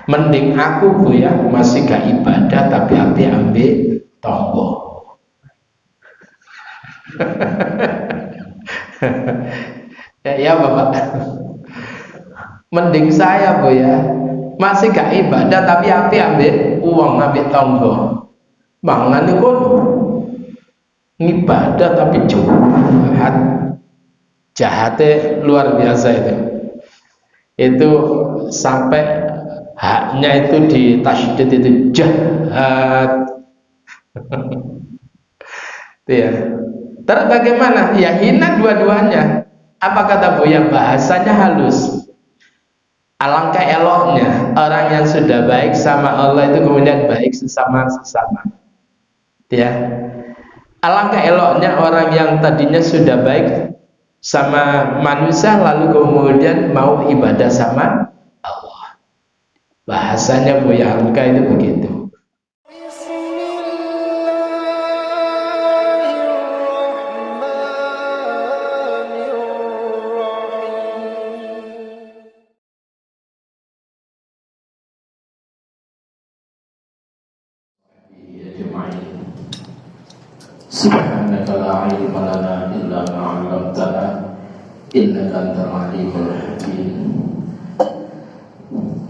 Mending aku Bu ya masih gak ibadah tapi api ambil tonggo. Ya Bapak. Mending saya Bu ya masih gak ibadah tapi api ambil uang ambil tonggo. Mangan itu ibadah tapi jahatnya luar biasa itu sampai haknya itu di tasydid itu jahat. Itu ya. Terus bagaimana? Ya hina dua-duanya. Apa kata Buya? Bahasanya halus. Alangkah eloknya orang yang sudah baik sama Allah itu kemudian baik sesama. Ya. Alangkah eloknya orang yang tadinya sudah baik sama manusia lalu kemudian mau ibadah sama Allah. Bahasanya Buya Hamka itu begitu. Subhanaka la ilma lana illa ma 'allamtana innaka antal alimul hakim.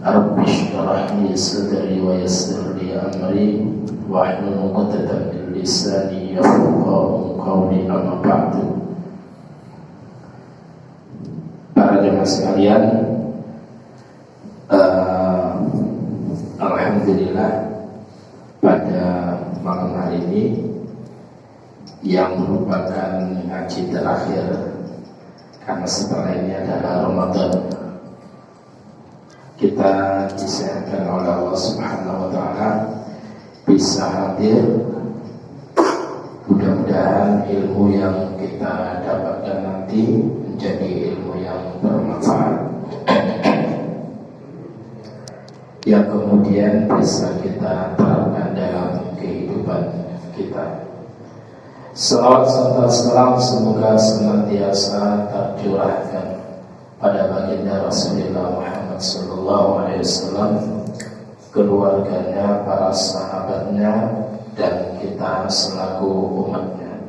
Rabbi shrah li sadri wa yassir li amri wahlul 'uqdatam min lisani yafqahu qawli, amma ba'du. Para jemaah sekalian, alhamdulillah pada malam hari ini yang merupakan ngaji terakhir karena setelah ini adalah Ramadan, kita disehatkan oleh Allah Subhanahu wa Ta'ala bisa hadir. Mudah-mudahan ilmu yang kita dapatkan nanti menjadi ilmu yang bermanfaat yang kemudian bisa kita terapkan dalam kehidupan kita. Salawat serta salam semoga senantiasa tercurahkan pada baginda Rasulullah Muhammad SAW, keluarganya, para sahabatnya, dan kita selaku umatnya.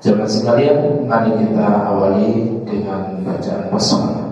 Jemaah sekalian, mari kita awali dengan bacaan basmalah.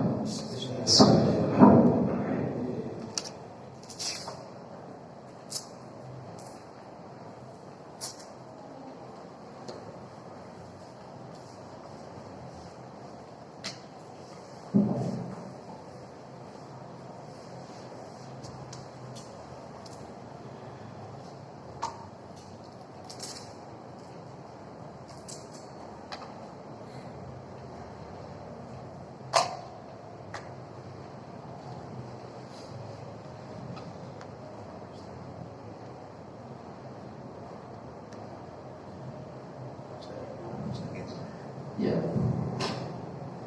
Ya.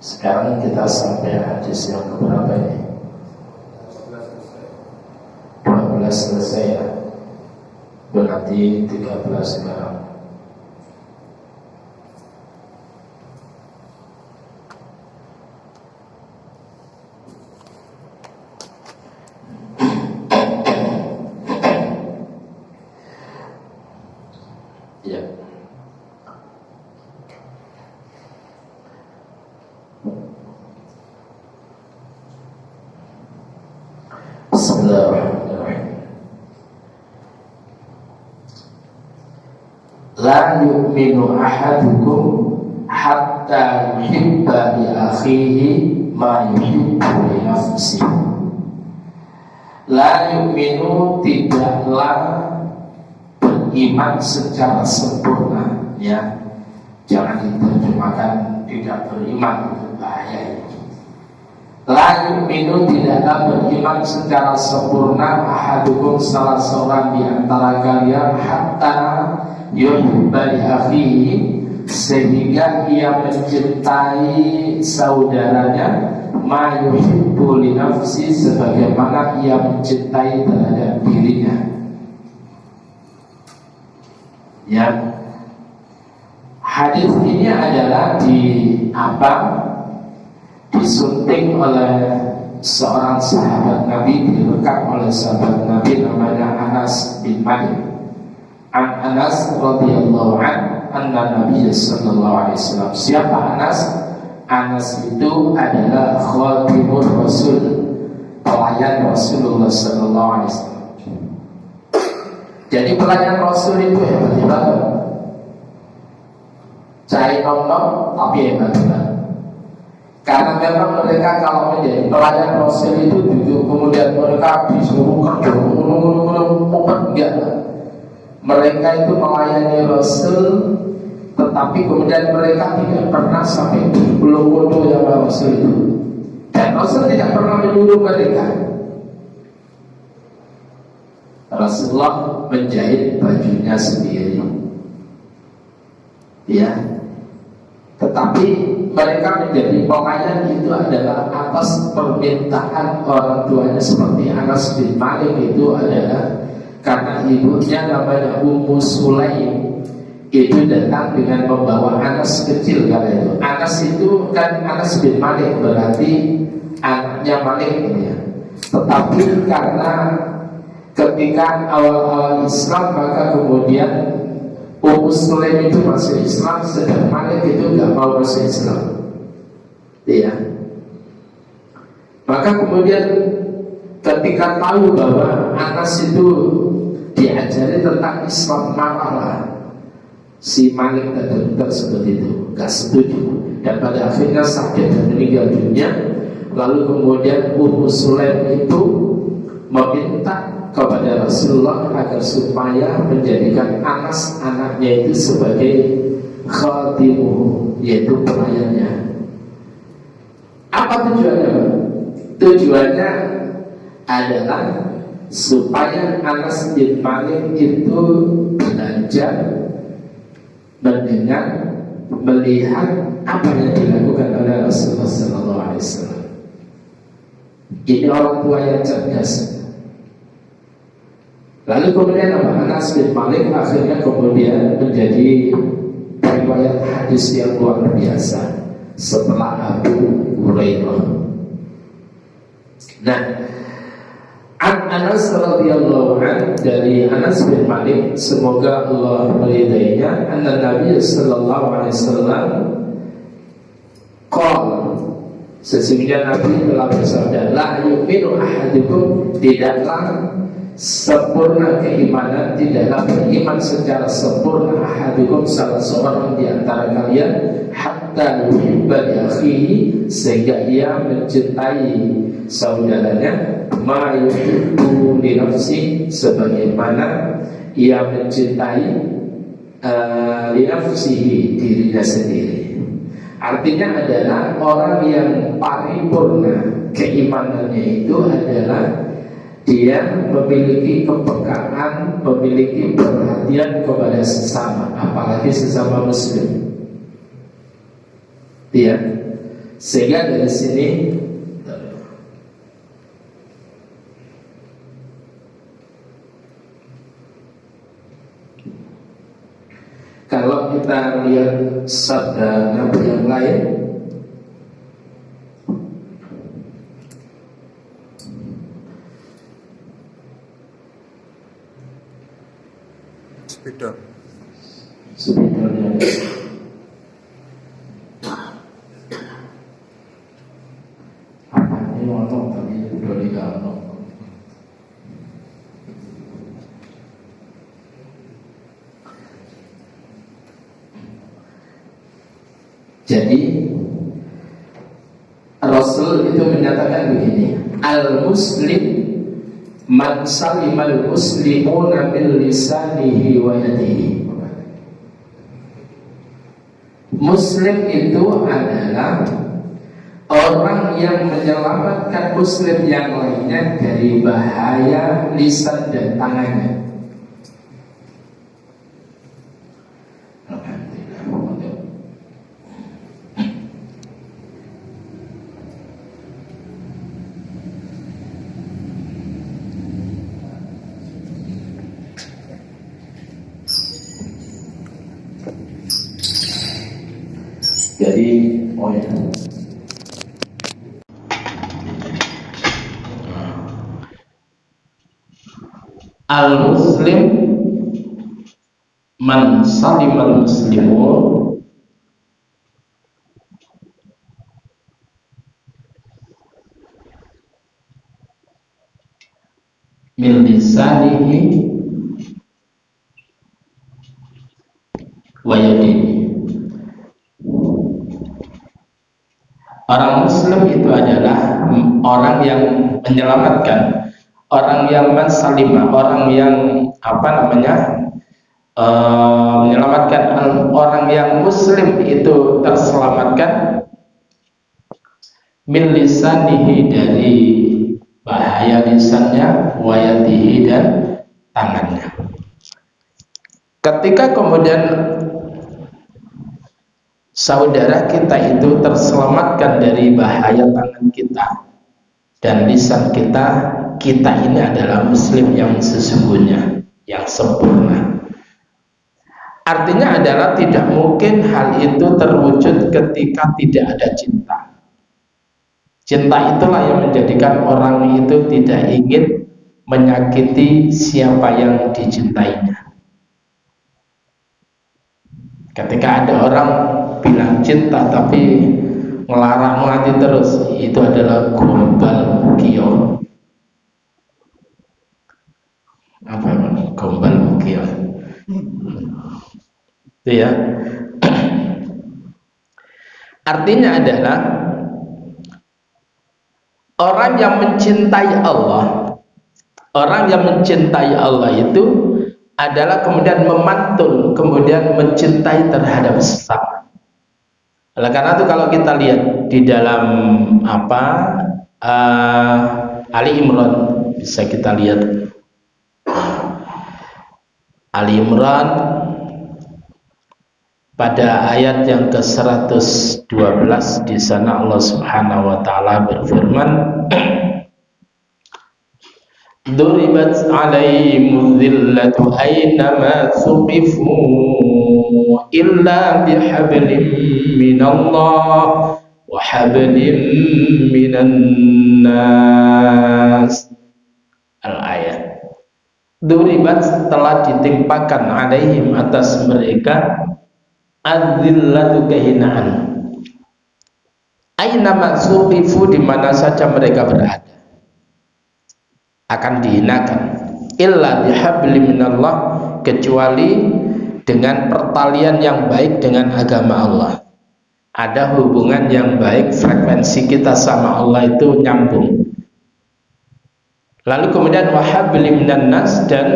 Sekarang kita sampai hadis yang keberapa ini? 12 selesai ya. Berarti 13 sekarang. Ya. Bismillahirrahmanirrahim. La yu'minu ahadukum hatta yuhibba li akhihi ma yuhibbu li nafsihi. La yu'minu, tidaklah beriman secara sempurna, ya. Jangan diterjemahkan tidak beriman, itu bahaya ini. La yu'minu, tidaklah beriman secara sempurna ahadukum, salah seorang di antara kalian, hatta yuhibba li akhihi, sehingga ia mencintai saudaranya, ma yuhibbu li nafsi, sebagaimana ia mencintai terhadap dirinya. Ya, hadis ini adalah disunting oleh seorang sahabat Nabi, direkam oleh sahabat Nabi namanya Anas bin Malik. Anas radhiyallahu anna Nabi sallallahu alaihi wasallam. Siapa Anas? Anas itu adalah khatimur Rasul, pelayan Rasulullah sallallahu alaihi wasallam. Jadi pelayan Rasul itu hebat-hebat, cari nom-nom tapi hebat-hebat. Karena memang mereka kalau menjadi pelayan Rasul itu duduk, kemudian mereka disuruh kerja, enggak. Mereka itu melayani Rasul, tetapi kemudian mereka tidak pernah sampai belum yang Rasul itu. Dan Rasul tidak pernah menyuruh mereka. Rasulullah menjahit bajunya sendiri, ya. Tetapi mereka menjadi pelayan itu adalah atas permintaan orang tuanya, seperti Anas bin Malik itu adalah karena ibunya namanya Ummu Sulaim itu datang dengan membawa Anas kecil kala itu. Anas itu kan Anas bin Malik berarti anaknya Malik ya. Tetapi karena ketika awal-awal Islam maka kemudian Ummu Sulaim itu masuk Islam, sedang Malik itu nggak mau masuk Islam, ya. Maka kemudian ketika tahu bahwa Anas itu diajari tentang Islam, marahlah si Malik tersebut itu, nggak setuju, dan pada akhirnya sakit dan meninggal dunia. Lalu kemudian Ummu Sulaim itu meminta kepada Rasulullah agar supaya menjadikan Anas anaknya itu sebagai khatimu, yaitu pelayannya. Apa tujuannya? Tujuannya adalah supaya Anas bin Malik itu belajar, mendengar, melihat apa yang dilakukan oleh Rasulullah SAW. Ini orang tua yang cerdas. Lalu kemudian Anas bin Malik akhirnya kemudian menjadi riwayat hadis yang luar biasa setelah Abu Hurairah. Nah, Anas radhiyallahu anhu, dari Anas bin Malik, semoga Allah meridainya, anna Nabi sallallahu alaihi wasallam qala, sesungguhnya Nabi telah bersabda, la yu'minu ahadukum, tidaklah sempurna keimanan, tidaklah beriman secara sempurna ahadukum, salah seorang di antara kalian, hatta yuhibba li akhihi, sehingga ia mencintai saudaranya, ma yuhibbu li nafsi, sebagaimana ia mencintai li nafsihi, dirinya sendiri. Artinya adalah orang yang paripurna keimanannya itu adalah dia memiliki kepekaan, memiliki perhatian kepada sesama, apalagi sesama muslim. Ya, sehingga dari sini kalau kita lihat sabda Nabi yang lain, sebetulnya apa ini ngomong tapi udah diganggu. Jadi Rasul itu menyatakan begini, al-muslim man salimal muslimuna min lisanihi wa yadihi. Muslim itu adalah orang yang menyelamatkan muslim yang lainnya dari bahaya lisan dan tangannya. Jadi, Al-muslim man salimal muslimun min lisanihi wa yadihi. Orang muslim itu adalah orang yang menyelamatkan, orang yang mensalimah, orang yang menyelamatkan orang yang muslim itu terselamatkan min lisanihi, dari bahaya lisannya, wa yadihi, dan tangannya. Ketika kemudian saudara kita itu terselamatkan dari bahaya tangan kita dan lisan kita, kita ini adalah muslim yang sesungguhnya, yang sempurna. Artinya adalah tidak mungkin hal itu terwujud ketika tidak ada cinta. Cinta itulah yang menjadikan orang itu tidak ingin menyakiti siapa yang dicintainya. Ketika ada orang bilang cinta tapi melarang mati terus, itu adalah gombal mukio. Apa gombal mukio? Itu ya. Artinya adalah orang yang mencintai Allah, orang yang mencintai Allah itu adalah kemudian memantul, kemudian mencintai terhadap sesama. Oleh karena itu kalau kita lihat di dalam Ali Imran, bisa kita lihat Ali Imran pada ayat yang ke-112, di sana Allah Subhanahu wa taala berfirman, Duribat alaihimul dhillatu aynama thuqifu illa bihablim minallah wa hablim minan nas. Al-ayat. Duribat, telah ditimpakan, alaihim, atas mereka, adzillatu, kehinaan, aynama thuqifu, di mana saja mereka berada akan dihinakan, illa bihablim minallah, kecuali dengan pertalian yang baik dengan agama Allah. Ada hubungan yang baik, frekuensi kita sama Allah itu nyambung. Lalu kemudian wahablim minan nas, dan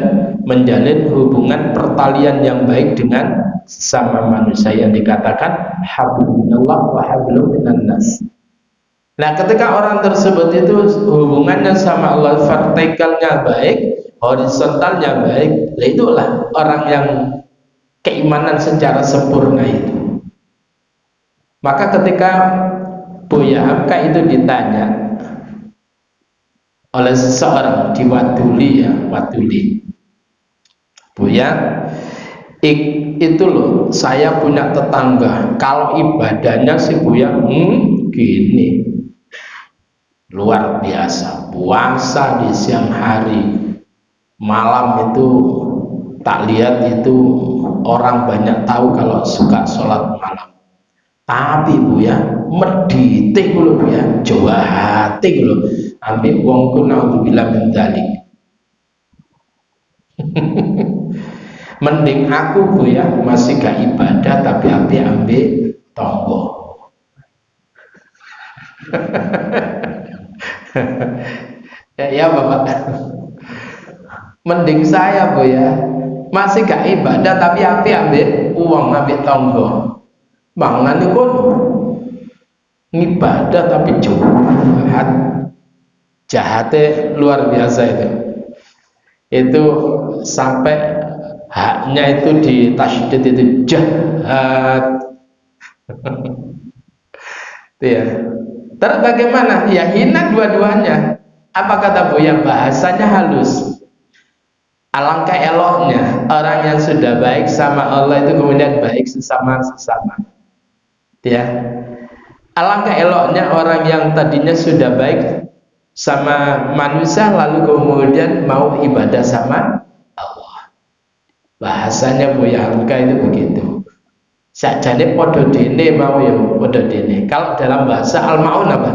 menjalin hubungan pertalian yang baik dengan sesama manusia, yang dikatakan hablum minallah wa hablum minan nas. Nah, ketika orang tersebut itu hubungannya sama Allah vertikalnya baik, horizontalnya baik, itulah orang yang keimanan secara sempurna itu. Maka ketika Buya Hamka itu ditanya oleh seseorang di Waduli, Buya, itu loh, saya punya tetangga, kalau ibadahnya si Buya gini, luar biasa, puasa di siang hari, malam itu tak lihat itu orang banyak tahu kalau suka sholat malam. Tapi Buya medite lho Buya, jawa hati lho, ambek wong ku naudzubillah min dzalik. Mending aku Buya masih gak ibadah tapi ambek tonggo. Ya Bapak, mending saya Buya masih gak ibadah tapi ambil uang, ambil tonggo. Mangan itu ibadah tapi jahatnya luar biasa itu sampai haknya itu ditasydid, itu jahat. Itu ya. Terus bagaimana? Ya hina dua-duanya. Apa kata Buya? Bahasanya halus. Alangkah eloknya orang yang sudah baik sama Allah itu kemudian baik sesama. Ya. Alangkah eloknya orang yang tadinya sudah baik sama manusia lalu kemudian mau ibadah sama Allah. Bahasanya Buya Hamka itu begitu. Sakjane podo dene mau ya podo dene. Kalau dalam bahasa Al-Maun apa?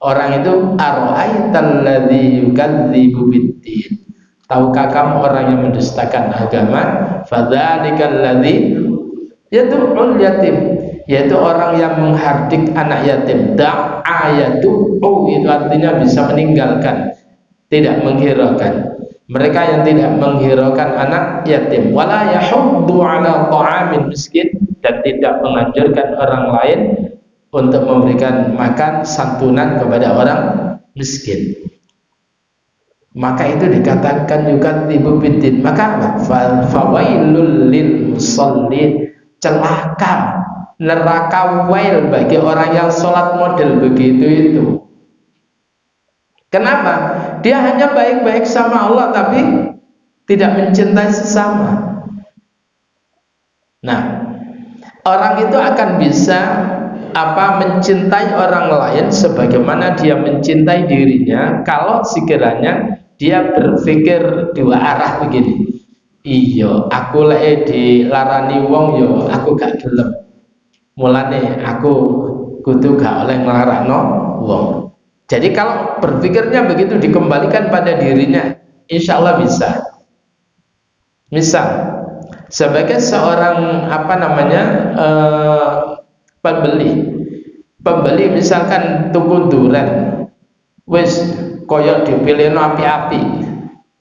Orang itu ara'aital ladzi yukadzibu biddin. Tahukah kamu orang yang mendustakan agama? Fadzalikal ladzi yad'ul yatim, yaitu orang yang menghardik anak yatim. Da'a yad'u itu artinya bisa meninggalkan, tidak menghiraukan. Mereka yang tidak menghiraukan anak yatim. Wala yahuddu ala ta'amil miskin, dan tidak menganjurkan orang lain untuk memberikan makan santunan kepada orang miskin. Maka itu dikatakan juga tibu bidin. Maka apa? Fawailul lil musallin, celaka, neraka wail bagi orang yang sholat model begitu itu. Kenapa? Dia hanya baik-baik sama Allah tapi tidak mencintai sesama. Nah, orang itu akan bisa mencintai orang lain sebagaimana dia mencintai dirinya kalau sekiranya dia berpikir dua arah begini. Iya, aku lek dilarani wong yo aku gak gelem. Mulane aku kudu gak oleh nglarakno wong. Jadi kalau berpikirnya begitu dikembalikan pada dirinya, insya Allah bisa. Misal sebagai seorang pembeli misalkan tuku duren, wis koyok dipilihno api-api,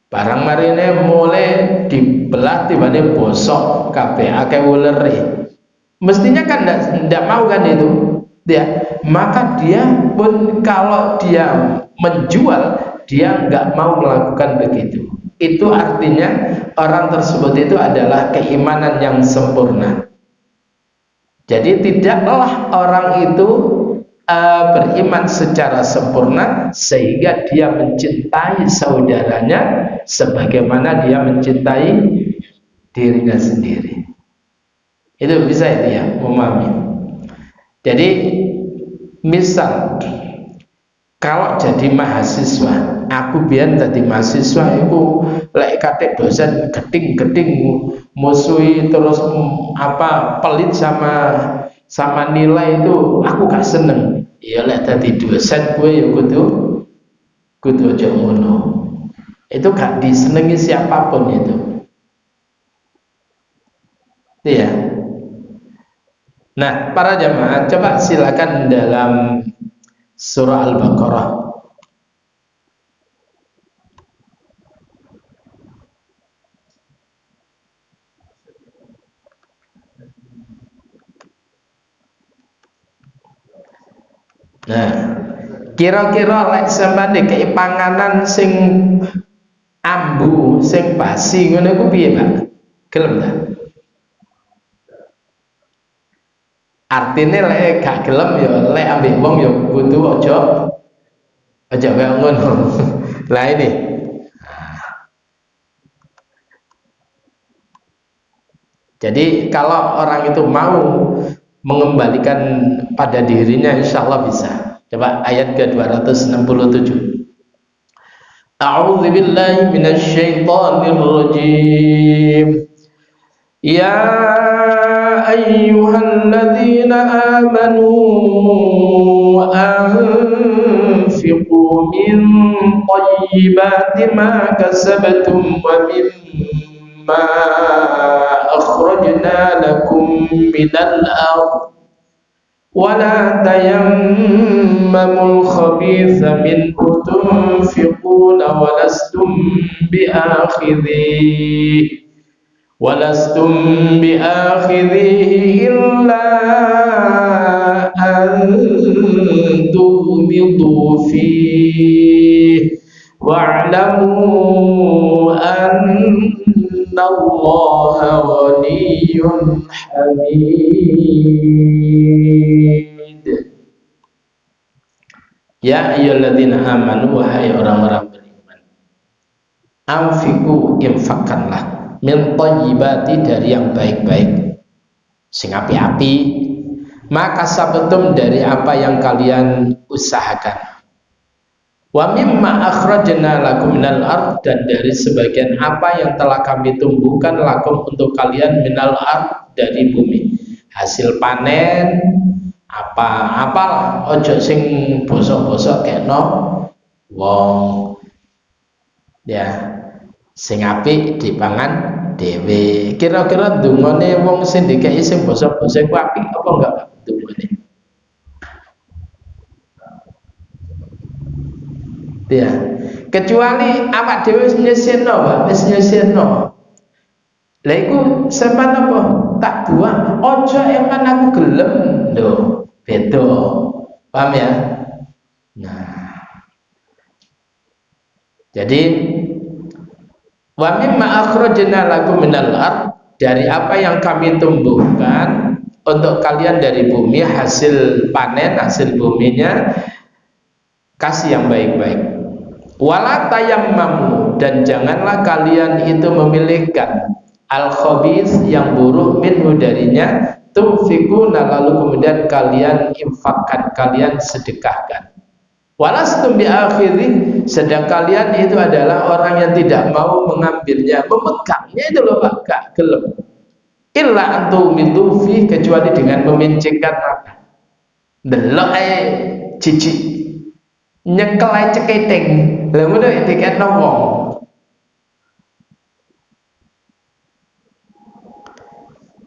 barang marine mulai dibelah tibane bosok kabeh akeh uleri, mestinya kan ndak mau kan itu dia. Maka dia pun kalau dia menjual, dia nggak mau melakukan begitu. Itu artinya orang tersebut itu adalah keimanan yang sempurna. Jadi tidaklah orang itu beriman secara sempurna sehingga dia mencintai saudaranya sebagaimana dia mencintai dirinya sendiri. Itu bisa itu ya, memahami. Jadi misal kalau jadi mahasiswa, aku biar jadi mahasiswa itu lek kate dosen geding-geding musuhi terus pelit sama nilai itu aku gak seneng. Ya lek dadi dosen gue ya kudu aja ngono. Itu gak disenengi siapapun itu. Iya. Nah, para jamaah coba silakan dalam surah Al-Baqarah. Nah, kira-kira lek sampeyan kei panganan sing ambu, sing basi ngono iku piye, Pak? Gelem ta? Artinya lek gak gelem ya lek ambek wong ya kudu aja kaya ngono. Lah ini. Jadi kalau orang itu mau mengembalikan pada dirinya, insya Allah bisa. Coba ayat ke-267. A'udzu billahi minasyaitonir rajim. Ya ayyuhalladzina amanu anfiqu min thayyibati ma kasabtum wa mimma akhrajna lakum minal ardh wa la tayammamul khabitha minhu tunfiquna wa lastum bi'akhidhihi illa an tughmidu fihi wa'lamu anna Allaha ghaniyyun hamid. Ya ayyuhalladzina amanu, wahai orang-orang beriman, anfiqu, infakkanlah, min thayyibati, dari yang baik-baik, sing api-api, maka sabetum, dari apa yang kalian usahakan. Wa mimma akhrajna lakum minal ard, dan dari sebagian apa yang telah kami tumbuhkan lakum untuk kalian minal ard, dari bumi. Hasil panen apa-apalah, ojo sing bosok-bosok kekno wong ya, sing apik dipangan dhewe. Kira-kira dungane wong sing dikeki sing bosok-bosok ku apik apa enggak dungane? Ya, kecuali awak dhewe wis nyisihno, Pak, wis nyisihno. Lah iku sampean apa? Tak buang. Ojo eman aku gelem lho. Beda. Paham ya? Nah, jadi wa mimma akhrajna lakum minal ard, dari apa yang kami tumbuhkan untuk kalian dari bumi, hasil panen, hasil buminya kasih yang baik-baik. Wala tayammamu, dan janganlah kalian itu memilihkan al-khabith, yang buruk, minhu darinya, tunfikuna, lalu kemudian kalian infakkan, kalian sedekahkan. Walastum biakhiri, sedang kalian itu adalah orang yang tidak mau mengambilnya, memegangnya itu loh Pak, gak gelem. Illa antum fi, kecuali dengan memincingkan mata. Delok ae cicik, nyekel ae ceketing. Lah ngono diketno wong.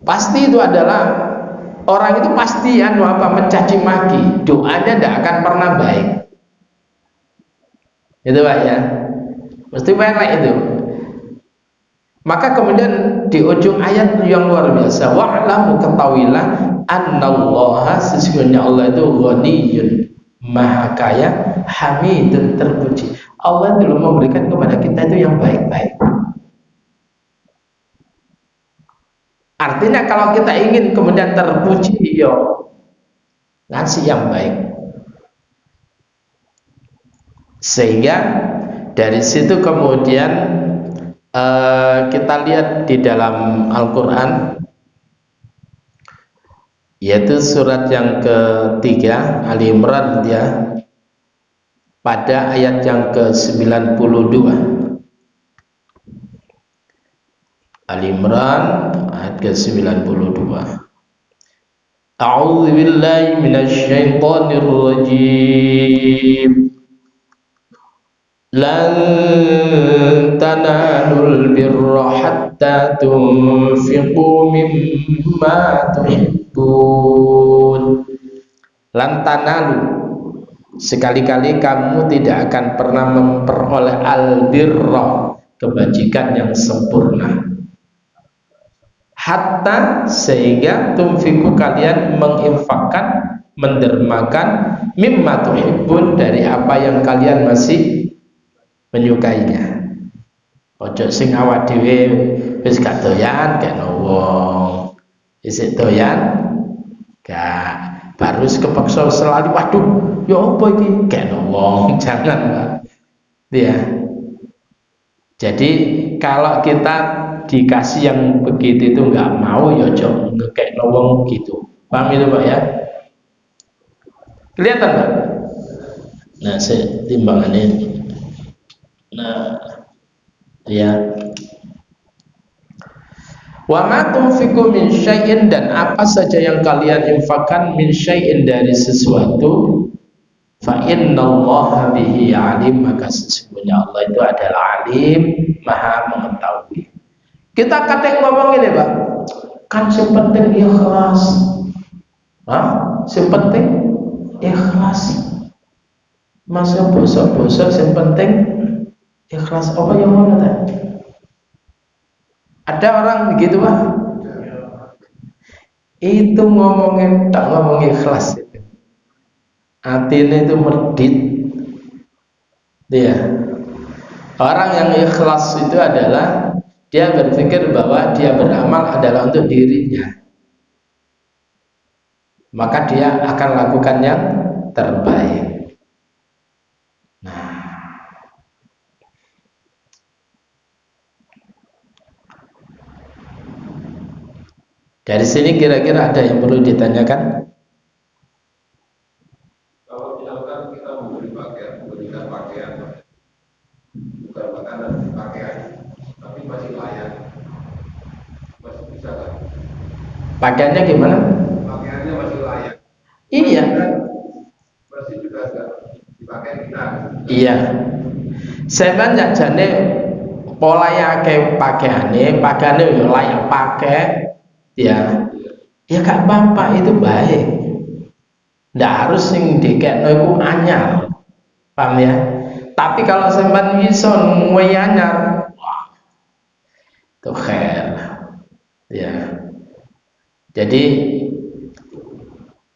Pasti itu adalah orang itu pasti mencaci maki, doanya tidak akan pernah baik. Itu Pak ya, mesti baik itu. Maka kemudian di ujung ayat yang luar biasa, wa'lamu, ketahuilah, annallaha, sesungguhnya Allah itu ghaniyun, maha kaya, hamidun, terpuji. Allah itu memberikan kepada kita itu yang baik-baik. Artinya kalau kita ingin kemudian terpuji, yo ngasih yang baik. Sehingga dari situ kemudian kita lihat di dalam Al-Quran, yaitu surat yang ketiga, Ali Imran ya, pada ayat yang ke-92. Ali Imran ayat ke-92. A'udzu billahi minasy syaithanir rajim. Lan tanalul birra hatta tunfiqu mimma tuhibbun. Lan tanalu, sekali-kali kamu tidak akan pernah memperoleh al-birra, kebajikan yang sempurna. Hatta, sehingga tunfiqu, kalian menginfakkan, mendermakan, mimma tuhibbun, dari apa yang kalian masih menyukainya. Ojo sing awak dhewe wis gak doyan kena wong. Isih doyan gak, baru kepeksa selalu, waduh ya apa iki kena wong. Jangan Pak. Ya. Jadi kalau kita dikasih yang begitu itu nggak mau, ya ojo ngekekno wong gitu. Paham itu Pak ya? Kelihatan Pak? Nah, saya timbangannya. Nah, ya. Wa ma tunfiqu min syai'in, dan apa saja yang kalian infakkan, min syai'in, dari sesuatu, fa innallaha bihi alim, maka sesungguhnya Allah itu adalah alim, maha mengetahui. Kita kadang ngomong ini Pak, kan yang penting ikhlas. Yang penting ikhlas. Masa bosok-bosok yang penting ikhlas, apa yang mau tadi? Ada orang begitu Pak? Itu ngomongin tak ngomong ikhlas itu. Hatinya itu medit. Ya. Orang yang ikhlas itu adalah dia berpikir bahwa dia beramal adalah untuk dirinya. Maka dia akan lakukan yang terbaik. Dari sini kira-kira ada yang perlu ditanyakan? Kalau misalkan kita memberi pakaian, memberikan pakaian, bukan makanan, pakaian, tapi masih layak, masih bisa kan? Pakaiannya gimana? Pakaiannya masih layak. Iya. Masih juga enggak dipakai kita. Iya. Sampeyan nek jane polahe akeh pakaiane yo layak pakai, ya. Ya gak apa-apa, itu baik. Nggak harus sing dikekno iku anyar. Paham ya? Tapi kalau sampean iso ngwe anyar, wah, itu khair. Ya. Jadi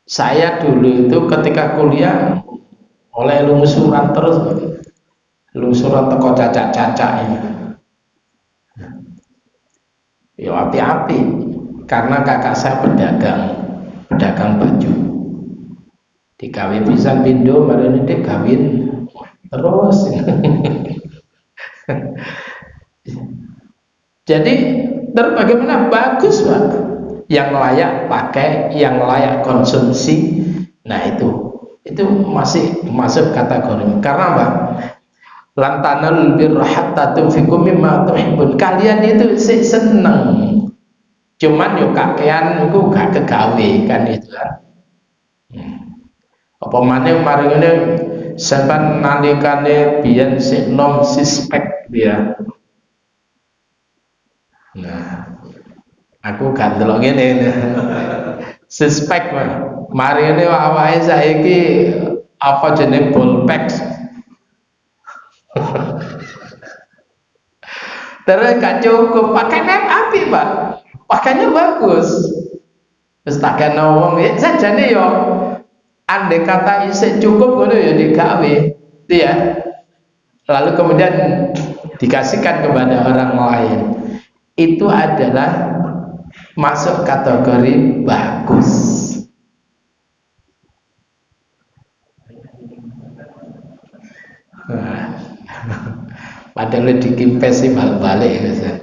saya dulu itu ketika kuliah oleh lungsuran terus, lungsuran teko cacak-cacak ini. Ya api-api karena kakak saya pedagang baju. Digawe pisan pindo marane dhek gawin terus. Jadi terus bagaimana? Bagus Pak, yang layak pakai, yang layak konsumsi. Nah itu masih masuk kategori. Karena apa? Lan tanalul birra hatta tunfiqu mimma tuhibbun. Kalian itu sih seneng, cuman yo kakean iku gak kegawe kan itu kan. Apa maneh mari ngene sampean nalikane biyen sik nom sispek dia. Nah, aku gak delok ngene. Sispek mari ngene awake saiki apa jeneng bolpex. Terus gak cukup pakainya api Pak, pakainya bagus. Terus tak kena wong ya sajane yo andai kata isih cukup ngono ya digawe, ya. Lalu kemudian dikasihkan kepada orang lain. Itu adalah masuk kategori bagus. Nah, padahal dikimpes sih balik ya.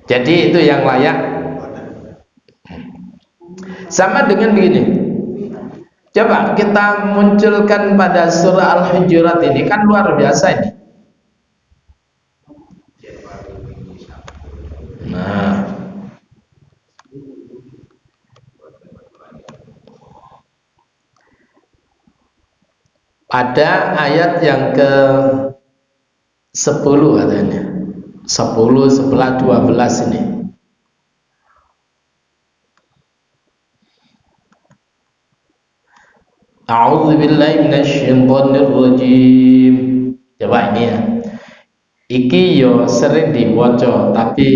Jadi itu yang layak. Sama dengan begini. Coba kita munculkan pada surah Al-Hujurat ini, kan luar biasa ini. Nah, pada ayat yang ke 10 katanya, 10, 11, 12 ini. A'udzubillahi minasyaitonirrajim. Coba ini ya. Iki yo sering diwaca tapi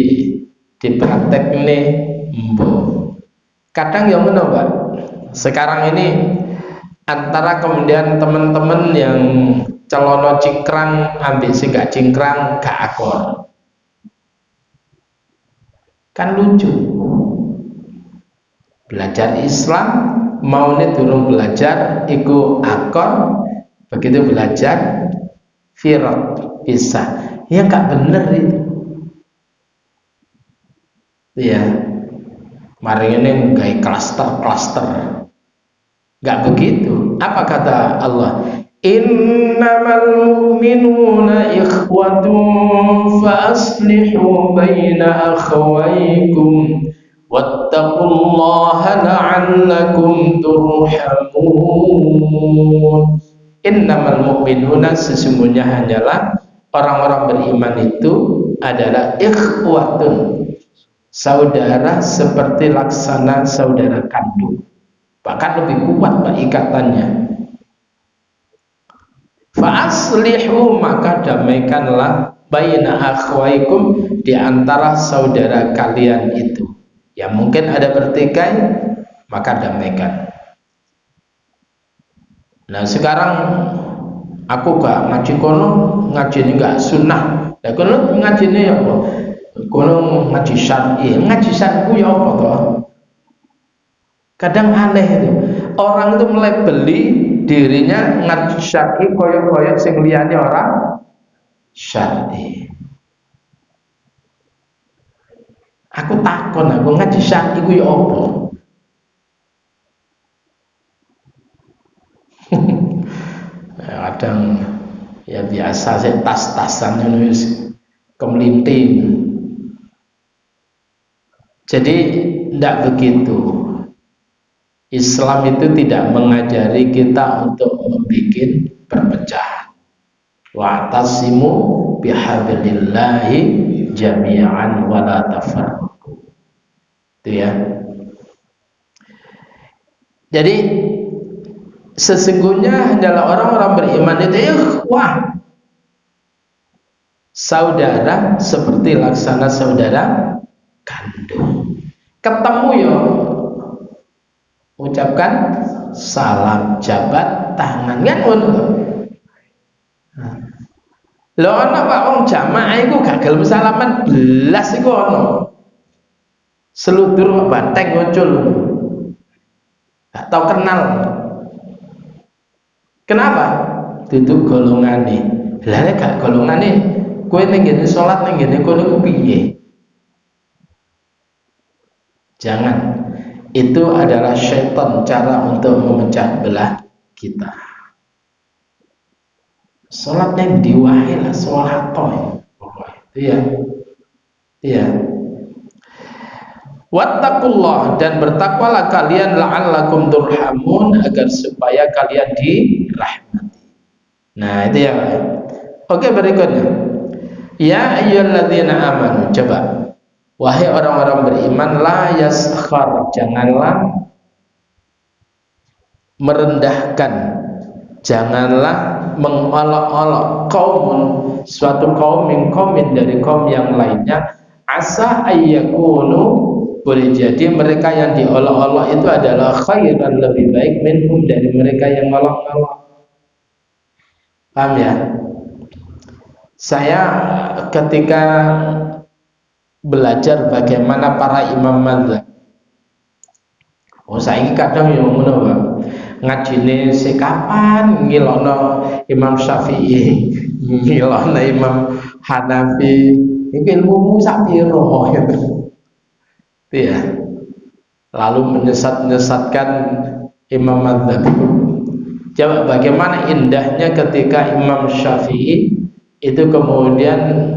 dipraktekne mbok. Kadang yang ngono, Pak. Sekarang ini antara kemudian teman-teman yang celono cingkrang ambil sing gak cingkrang gak akor. Kan lucu. Belajar Islam mau nih durung belajar iku akor, begitu belajar firaq bisa. Ya gak bener itu. Iya. Mari ini gawe klaster-klaster. Gak begitu. Apa kata Allah? Innamal mu'minuna ikhwatun fa aslihu baina akhawaykum wattaqullaha la'allakum turhamun. Innamal mu'minuna, sesungguhnya hanyalah orang-orang beriman itu adalah ikhwatun, saudara seperti laksana saudara kandung, bahkan lebih kuat Pak ikatannya. Fa aslihu, maka damaikanlah baina akhwaikum, di antara saudara kalian itu. Ya mungkin ada bertikai, maka damaikan. Nah sekarang aku gak ngaji kono, ngaji ini gak sunnah. Ya kono ngaji ini apa? Kono ngaji syar'i. Ngaji syar'i ya apa toh? Kadang aneh itu. Orang itu melebeli dirinya ngaji syar'i koyo-koyo sing liyane orang syar'i. Aku takon, aku ngaji syar'i ku ya apa? kadang ya biasa sih tas-tasan nulis kemelinting. Jadi tidak begitu. Islam itu tidak mengajari kita untuk membuat perpecahan. Wa'tasimu bihablillahi jami'an wa la tafarraqu. Itu ya. Jadi sesungguhnya adalah orang-orang beriman itu ikhwah, saudara seperti laksana saudara kandung. Ketemu ya ucapkan salam, jabat tangan kan ngono. Lho ana Pak wong jamaah iku gak gelem salaman belas iku ana. Seludur banteng muncul. Gak tau kenal. Kenapa? Duduk golongane. Lah nek gak golongane kowe ning ngene salat ning ngene kono ku piye? Jangan. Itu adalah syaitan, cara untuk memecah belah kita. Salat yang diwahi lah, salat toh. Iya. Iya. Wattaqullah, dan bertakwalah kalian la'allakum turhamun, agar supaya kalian dirahmati. Nah, itu ya. Oke, berikutnya. Ya ayyuhalladzina amanu, coba. Wahai orang-orang beriman, la yaskhar, janganlah merendahkan, janganlah mengolok-olok kaumun, suatu kaum min qaumin, dari kaum yang lainnya, asa ayyakunu, boleh jadi mereka yang diolok-olok itu adalah khairan, lebih baik minhum, dari mereka yang ngolok-olok. Paham ya? Saya ketika belajar bagaimana para imam mazhab, saya kadang yang ngono Pak, ngajine sekapan ngilokno Imam Syafi'i, ngilokno Imam Hanafi, iki ilmumu sak piro gitu. Ya. Lalu menyesatkan Imam mazhab. Coba bagaimana indahnya ketika Imam Syafi'i itu kemudian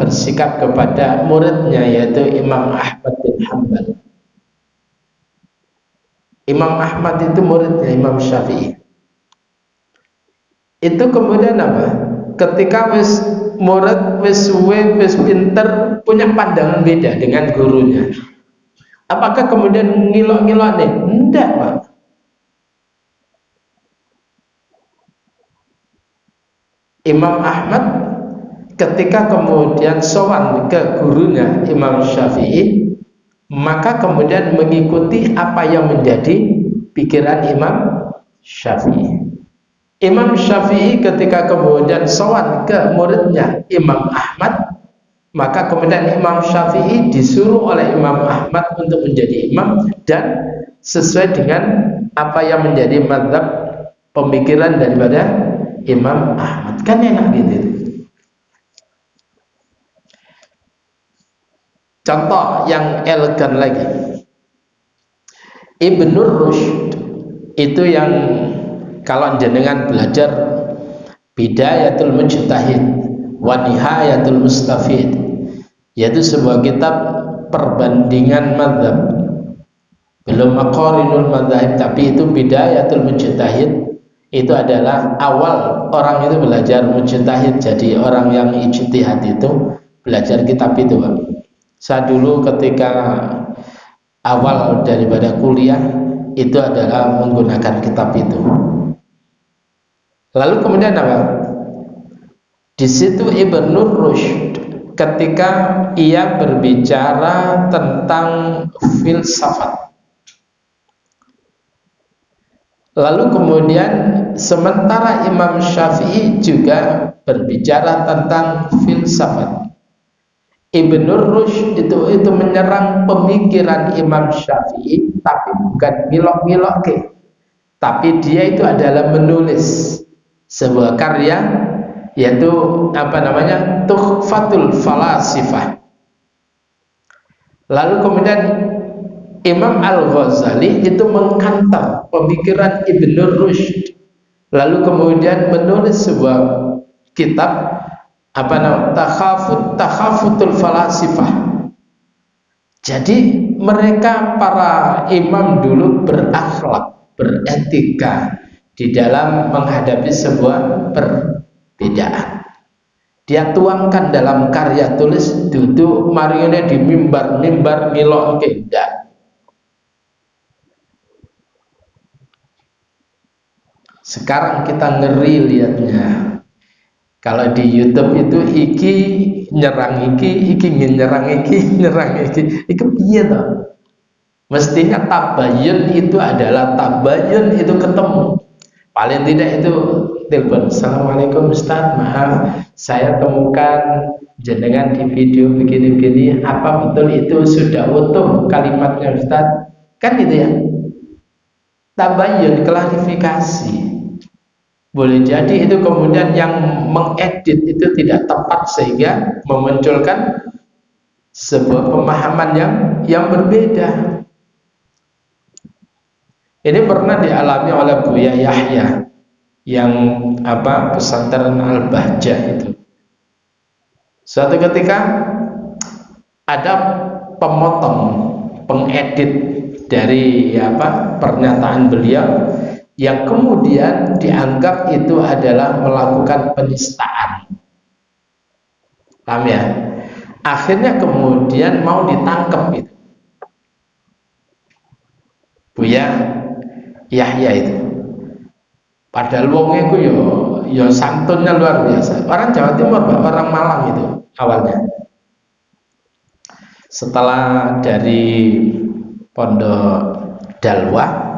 bersikap kepada muridnya, yaitu Imam Ahmad bin Hanbal. Imam Ahmad itu muridnya Imam Syafi'i. Itu kemudian apa? Ketika murid wis pinter, punya pandangan beda dengan gurunya, apakah kemudian ngilok-ngilok nih? Enggak Pak. Imam Ahmad ketika kemudian sowan ke gurunya Imam Syafi'i, maka kemudian mengikuti apa yang menjadi pikiran Imam Syafi'i. Imam Syafi'i ketika kemudian sowan ke muridnya Imam Ahmad, maka kemudian Imam Syafi'i disuruh oleh Imam Ahmad untuk menjadi imam dan sesuai dengan apa yang menjadi mazhab pemikiran daripada Imam Ahmad. Kan enak gitu. Contoh yang elegan lagi, Ibnur Rushd itu yang kalau jenengan belajar Bidayatul Mujtahid wa Nihayatul Mustafid, yaitu sebuah kitab perbandingan mazhab, belum Maqarinul Madzhab, tapi itu Bidayatul Mujtahid. Itu adalah awal orang itu belajar mujtahid, jadi orang yang ijtihad itu belajar kitab itu Pak. Saya dulu ketika awal daripada kuliah itu adalah menggunakan kitab itu. Lalu kemudian apa? Di situ Ibnur Rushd ketika ia berbicara tentang filsafat. Lalu kemudian sementara Imam Syafi'i juga berbicara tentang filsafat, Ibnur Rushd itu menyerang pemikiran Imam Syafi'i, tapi bukan ngilok-ngilok, tapi dia itu adalah menulis sebuah karya, yaitu Tuhfatul Falasifah. Lalu kemudian Imam Al-Ghazali itu mengkantar pemikiran Ibnu Rushd, lalu kemudian menulis sebuah kitab apa namanya, Takhafutul Falasifah. Jadi mereka para imam dulu berakhlak, beretika di dalam menghadapi sebuah perbedaan. Dia tuangkan dalam karya tulis, duduk marione di mimbar milok tidak. Sekarang kita ngeri lihatnya. Kalau di YouTube itu iki nyerang iki nyerang iki piye toh? Mestinya tabayun itu adalah tabayun itu ketemu. Paling tidak itu telepon, Assalamualaikum Ustaz, maaf saya temukan jenengan di video begini-begini, apa betul itu sudah utuh kalimatnya Ustaz? Kan gitu ya. Tabayun, klarifikasi. Boleh jadi itu kemudian yang mengedit itu tidak tepat sehingga memunculkan sebuah pemahaman yang berbeda. Ini pernah dialami oleh Buya Yahya yang pesantren Al-Bahjah itu. Suatu ketika ada pemotong, pengedit dari pernyataan beliau yang kemudian dianggap itu adalah melakukan penistaan. Paham ya? Akhirnya kemudian mau ditangkap itu Buya Yahya itu. Padahal wong itu yo santunnya luar biasa. Orang Jawa Timur, orang Malang itu awalnya. Setelah dari Pondok Dalwah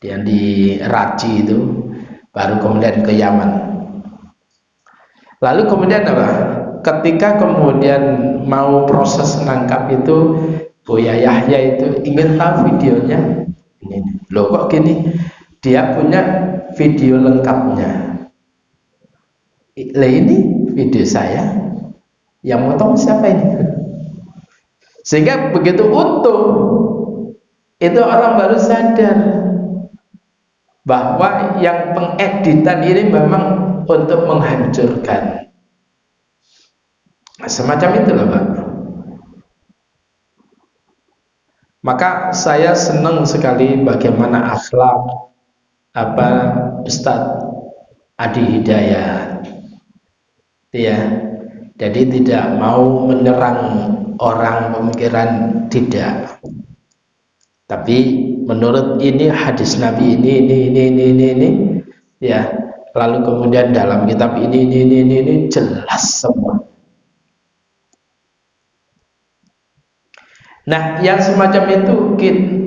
yang di Raci itu, baru kemudian ke Yaman. Lalu kemudian apa? Ketika kemudian mau proses menangkap itu, Buya Yahya itu ingin tahu videonya. Ini loh kok gini? Dia punya video lengkapnya. Ini video saya, yang motong siapa ini? Sehingga begitu utuh, itu orang baru sadar bahwa yang pengeditan ini memang untuk menghancurkan. Semacam itu loh Pak. Maka saya senang sekali bagaimana akhlak Ustadz Adi Hidayat, ya. Jadi tidak mau menyerang orang pemikiran, tidak. Tapi menurut ini hadis Nabi ini, ya. Lalu kemudian dalam kitab ini jelas semua. Nah, yang semacam itu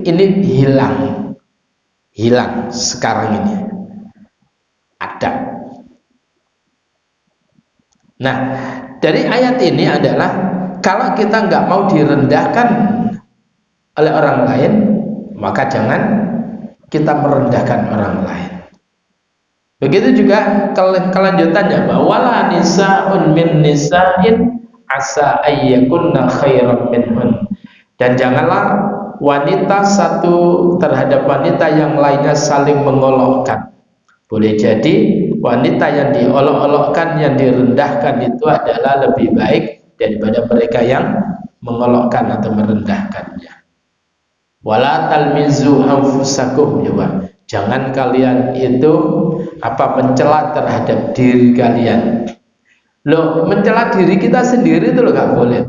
ini hilang sekarang ini. Ada. Nah, dari ayat ini adalah kalau kita nggak mau direndahkan oleh orang lain, maka jangan kita merendahkan orang lain. Begitu juga kelanjutannya, bahwa la nisa'un min nisa'in asa ayyakunna khairan minhun. Dan janganlah wanita satu terhadap wanita yang lainnya saling mengolokkan. Boleh jadi wanita yang diolok-olokkan, yang direndahkan itu adalah lebih baik daripada mereka yang mengolokkan atau merendahkannya. Wala talmizu anfusakum, ya Pak. Jangan kalian itu mencela terhadap diri kalian. Loh, mencela diri kita sendiri itu loh gak boleh.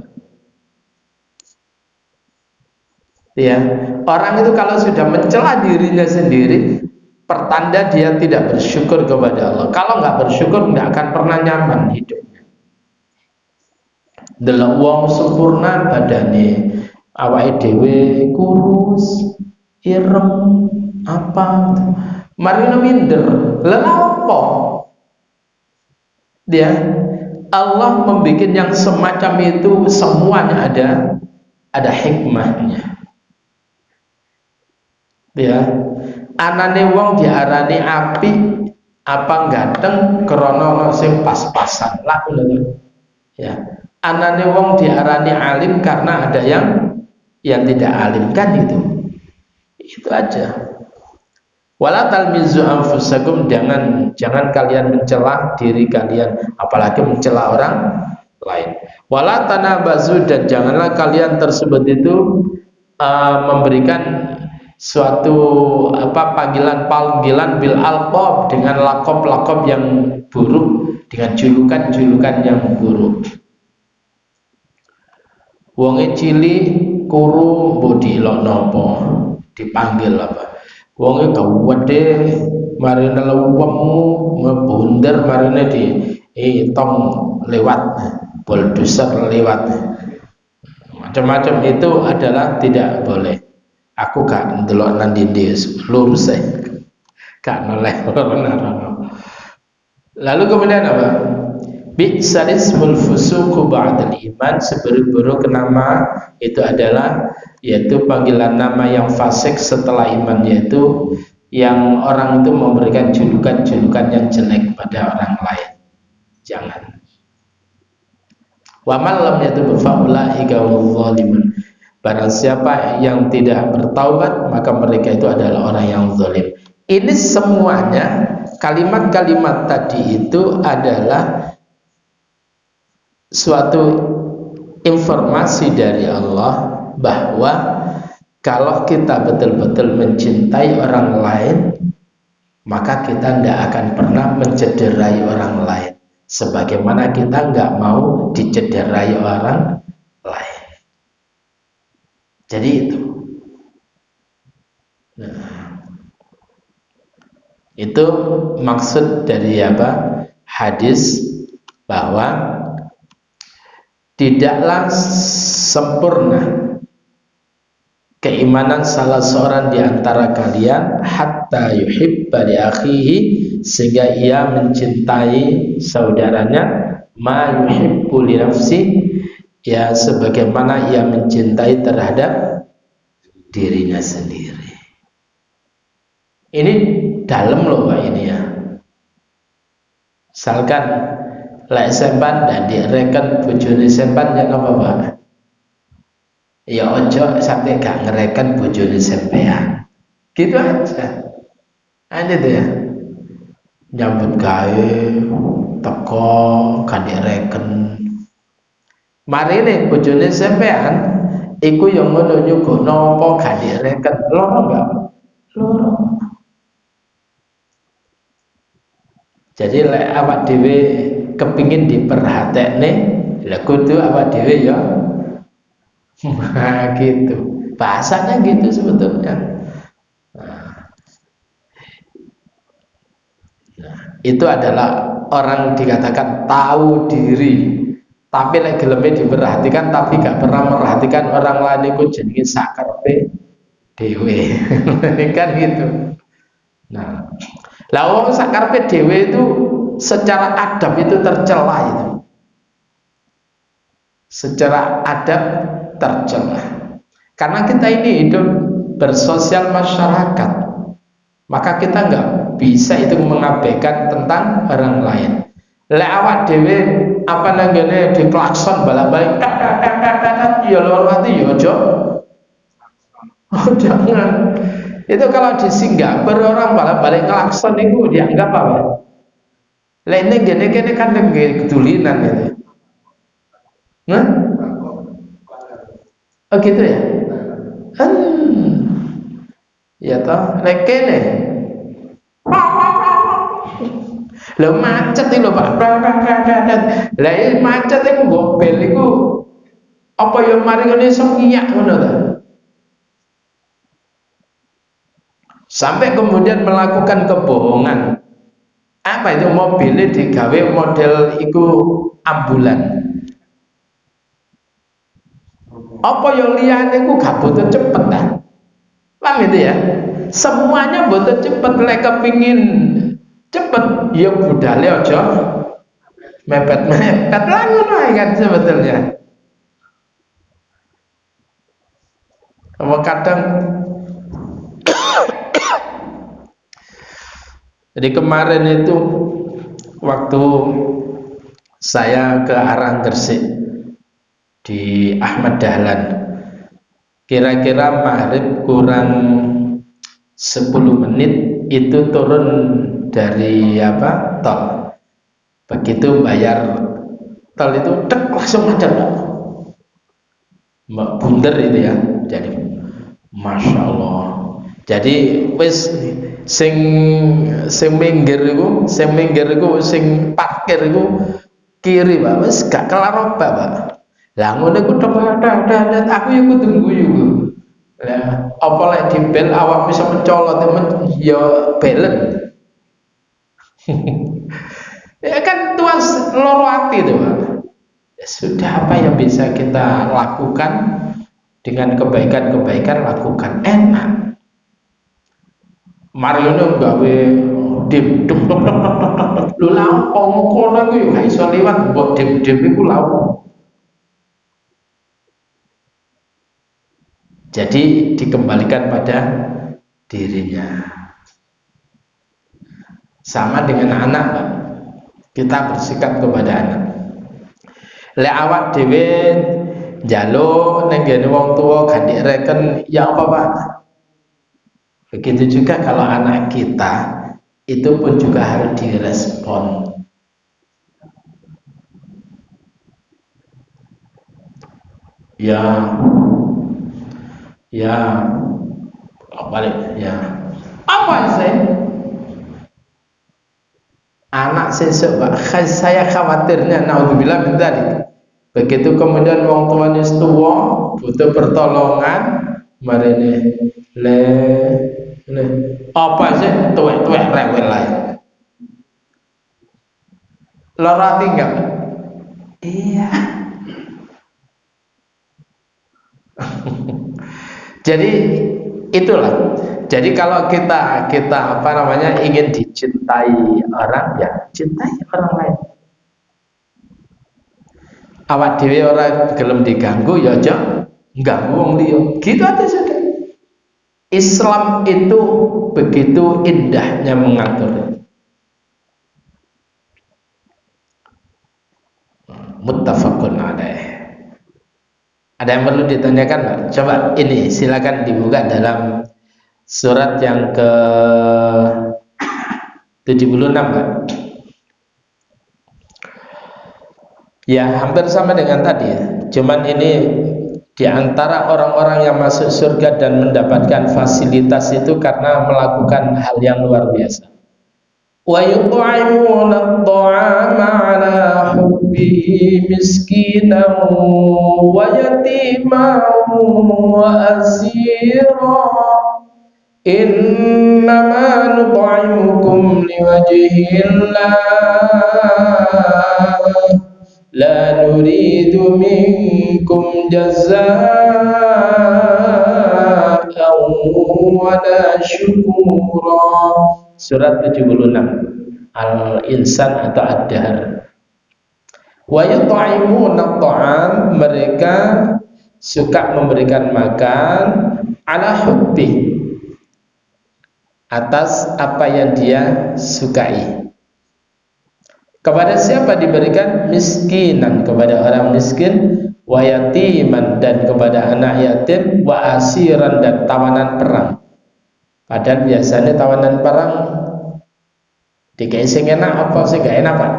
Ya, orang itu kalau sudah mencela dirinya sendiri, pertanda dia tidak bersyukur kepada Allah. Kalau nggak bersyukur, nggak akan pernah nyaman hidupnya. Delok wong sempurna badane, awake dhewe kurus, ireng, mari minder. Lha apa? Dia Allah membuat yang semacam itu semuanya ada hikmahnya. Ya, anane wong diarani api ganteng krana sing pas-pasan lah ngono. Ya, anane wong diarani alim karena ada yang tidak alim kan itu. Itu aja. Wala talmizu anfusakum, jangan kalian mencela diri kalian, apalagi mencela orang lain. Wala tanabazu, dan janganlah kalian tersebut itu memberikan suatu panggilan bil alqab, dengan lakob yang buruk, dengan julukan yang buruk. Wonge cili kuru mbok dilok napa, dipanggil apa? Wonge gawedhe marine lewemu membundar, marine di tong lewat, bulldozer lewat, macam-macam. Itu adalah tidak boleh. Aku gak ndelok nang ndi lurus gak noleh. Lalu kemudian apa? Bi'salismul fusuqu ba'dal iman, seburuk-buruk nama itu adalah, yaitu panggilan nama yang fasik setelah iman, yaitu yang orang itu memberikan julukan-julukan yang jelek pada orang lain. Jangan. Wa man lam yatub fa ulaika humuz zalimun. Barang siapa yang tidak bertaubat, maka mereka itu adalah orang yang zalim. Ini semuanya kalimat-kalimat tadi itu adalah suatu informasi dari Allah bahwa kalau kita betul-betul mencintai orang lain, maka kita tidak akan pernah mencederai orang lain, sebagaimana kita nggak mau dicederai orang lain. Jadi itu. Nah, itu maksud dari hadis, bahwa tidaklah sempurna keimanan salah seorang di antara kalian hatta yuhibba li akhihi, sehingga ia mencintai saudaranya, ma yuhibbu li nafsi, ya sebagaimana ia mencintai terhadap dirinya sendiri. Ini dalam loh Pak ini ya. Misalkan lek sempan dan direken bojone sempan, ya apa Pak? Ya ojo sampai gak ngereken bojone sempean. Gitu aja. Ada tuh ya. Nyambut gawe teko gak direken. Marine bojone sampean iku yang ngono nyuguhno apa gak direken, loro enggak? Loro. Jadi lek awak dhewe kepingin diperhatekne, lha kudu awak dhewe ya. Nah, gitu. Bahasanya gitu sebetulnya. Nah, itu adalah orang dikatakan tahu diri, tapi lek geleme diperhatikan tapi gak pernah memperhatikan orang lain, iku jenenge sakarpe dhewe. Kan gitu. Nah, lah wong sakarpe dhewe itu secara adab itu tercela itu. Secara adab tercela. Karena kita ini hidup bersosial masyarakat, maka kita nggak bisa itu mengabaikan tentang orang lain. Lek awak dhewe apa nanggone diklakson balik-balik, ya loro ati ya aja. Oh jangan. Itu kalau di Singapura orang balik-balik klakson itu dianggap apa? Lek ini gini kan kedulinan itu. Nah? Oh gitu ya? Ya toh, lek kene. Lho macet iki lho Pak. Lah iki macet iku mbok bel iku apa ya mari ngene iso ngiyak ngono ta? Sampai kemudian melakukan kebohongan. Apa itu, mobilnya digawe model iku ambulan. Apa yang liyane iku gak butuh cepet dah. Paham itu ya? Semuanya butuh cepet, lek kepingin cepet ya budale aja mepet-mepet lah ngono kan sebetulnya. Kadang jadi kemarin itu waktu saya ke arah Gresik di Ahmad Dahlan, kira-kira maghrib kurang 10 menit itu turun dari tol. Begitu bayar tol itu langsung macet Mbak bunder itu ya. Jadi Masya Allah. Jadi wis sing minggir iku sing parkir iku kiri Pak, wis gak kelar obak Pak. Lah ngono iku aku ya kudu guyu. Lah apa lek dibel awakmu iso mencolot ya belen. Ya kan tuas loro ati itu Pak. Ya sudah, apa yang bisa kita lakukan dengan kebaikan-kebaikan lakukan, enak. Mariono gawe dim duk duk duk duk duk duk. Lho lha opo kono ku yo gak iso liwat mbok dim-dim iku lha opo. Jadi dikembalikan pada dirinya. Sama dengan anak, Pak. Kita bersikap kepada anak. Lek awak dhewe njaluk ning ngene wong tuwa gak direken, ya apa Pak? Begitu juga kalau anak kita itu pun juga harus direspon. Ya, balik ya. Apa sih? Anak sesuk Pak, saya khawatirnya naudzubillah min dzalik. Begitu kemudian wong tuane tua butuh pertolongan, marene le apa sih tuwek-tuwek rewel lain. Lara tinggal. Iya. Jadi itulah. Jadi kalau kita ingin dicintai orang, ya cintai orang lain. Awak dhewe ora gelem diganggu, ya aja ganggu wong liya. Gitu aja sudah. Islam itu begitu indahnya mengatur. Muttafaqun alaih. Ada yang perlu ditanyakan, Pak? Coba ini silakan dibuka dalam surat yang ke 76, Pak. Ya, hampir sama dengan tadi ya. Cuman ini di antara orang-orang yang masuk surga dan mendapatkan fasilitas itu karena melakukan hal yang luar biasa. Wa yut'imuna at-ta'ama 'ala hubbihi miskinan wa yatiman wa asira. Innama nut'imukum liwajhillah la nuridu minkum jazaa'an wa la syukura. Surat 76 Al-Insan atau Ad-Dahr. Wa yut'imuna at-ta'am, mereka suka memberikan makan ala hubbi, atas apa yang dia sukai. Kepada siapa diberikan? Miskinan, kepada orang miskin, wa yatiman, dan kepada anak yatim, wa asiran, dan tawanan perang. Padahal biasanya tawanan perang dikai sing enak apa sing gak enak Pak?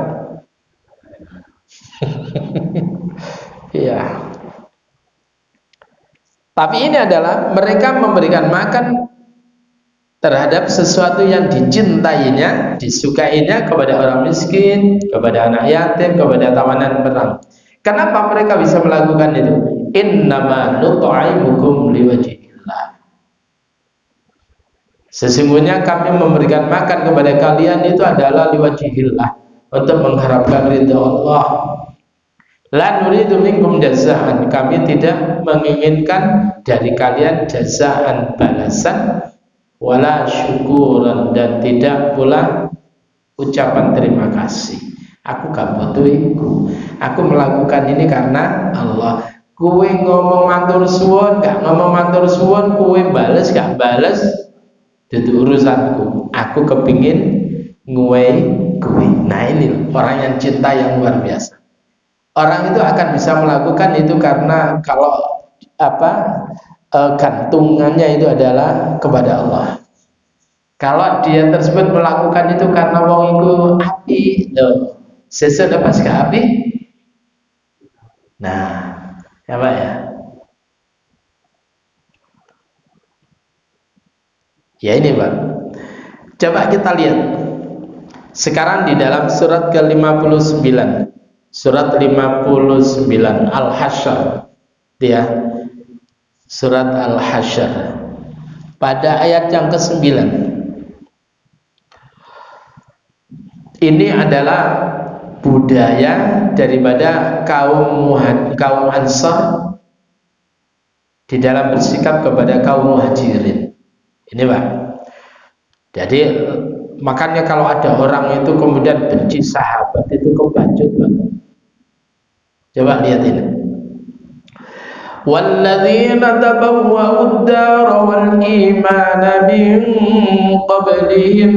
Iya. Tapi ini adalah mereka memberikan makan terhadap sesuatu yang dicintainya, disukainya, kepada orang miskin, kepada anak yatim, kepada tawanan perang. Kenapa mereka bisa melakukan itu? Innama nut'imukum liwajhillah. Sesungguhnya kami memberikan makan kepada kalian itu adalah liwajhillah, untuk mengharapkan ridha Allah. La nuridu minkum jazaan, kami tidak menginginkan dari kalian jazaan, balasan, wala syukuran, dan tidak pula ucapan terima kasih. Aku gak butuh itu. Aku melakukan ini karena Allah. Kowe ngomong matur suwun, gak ngomong matur suwun, kowe bales gak bales, itu urusanku. Aku kepingin nguwei kowe. Nah ini orang yang cinta yang luar biasa. Orang itu akan bisa melakukan itu karena kalau gantungannya itu adalah kepada Allah. Kalau dia tersebut melakukan itu karena wong iku api, loh, sesuk pas ke api. Nah, ya Pak ya. Ya ini Pak. Coba kita lihat. Sekarang di dalam surat ke-59. Surat 59 Al-Hasyr. Ya. Surat Al-Hasyr. Pada ayat yang ke-9. Ini adalah budaya daripada kaum Ansar di dalam bersikap kepada kaum Muhajirin. Ini Pak. Jadi makanya kalau ada orang itu kemudian benci sahabat itu kebacut Pak. Coba lihat ini. Walladzina tabawwa'ud dara wal imana min qablihim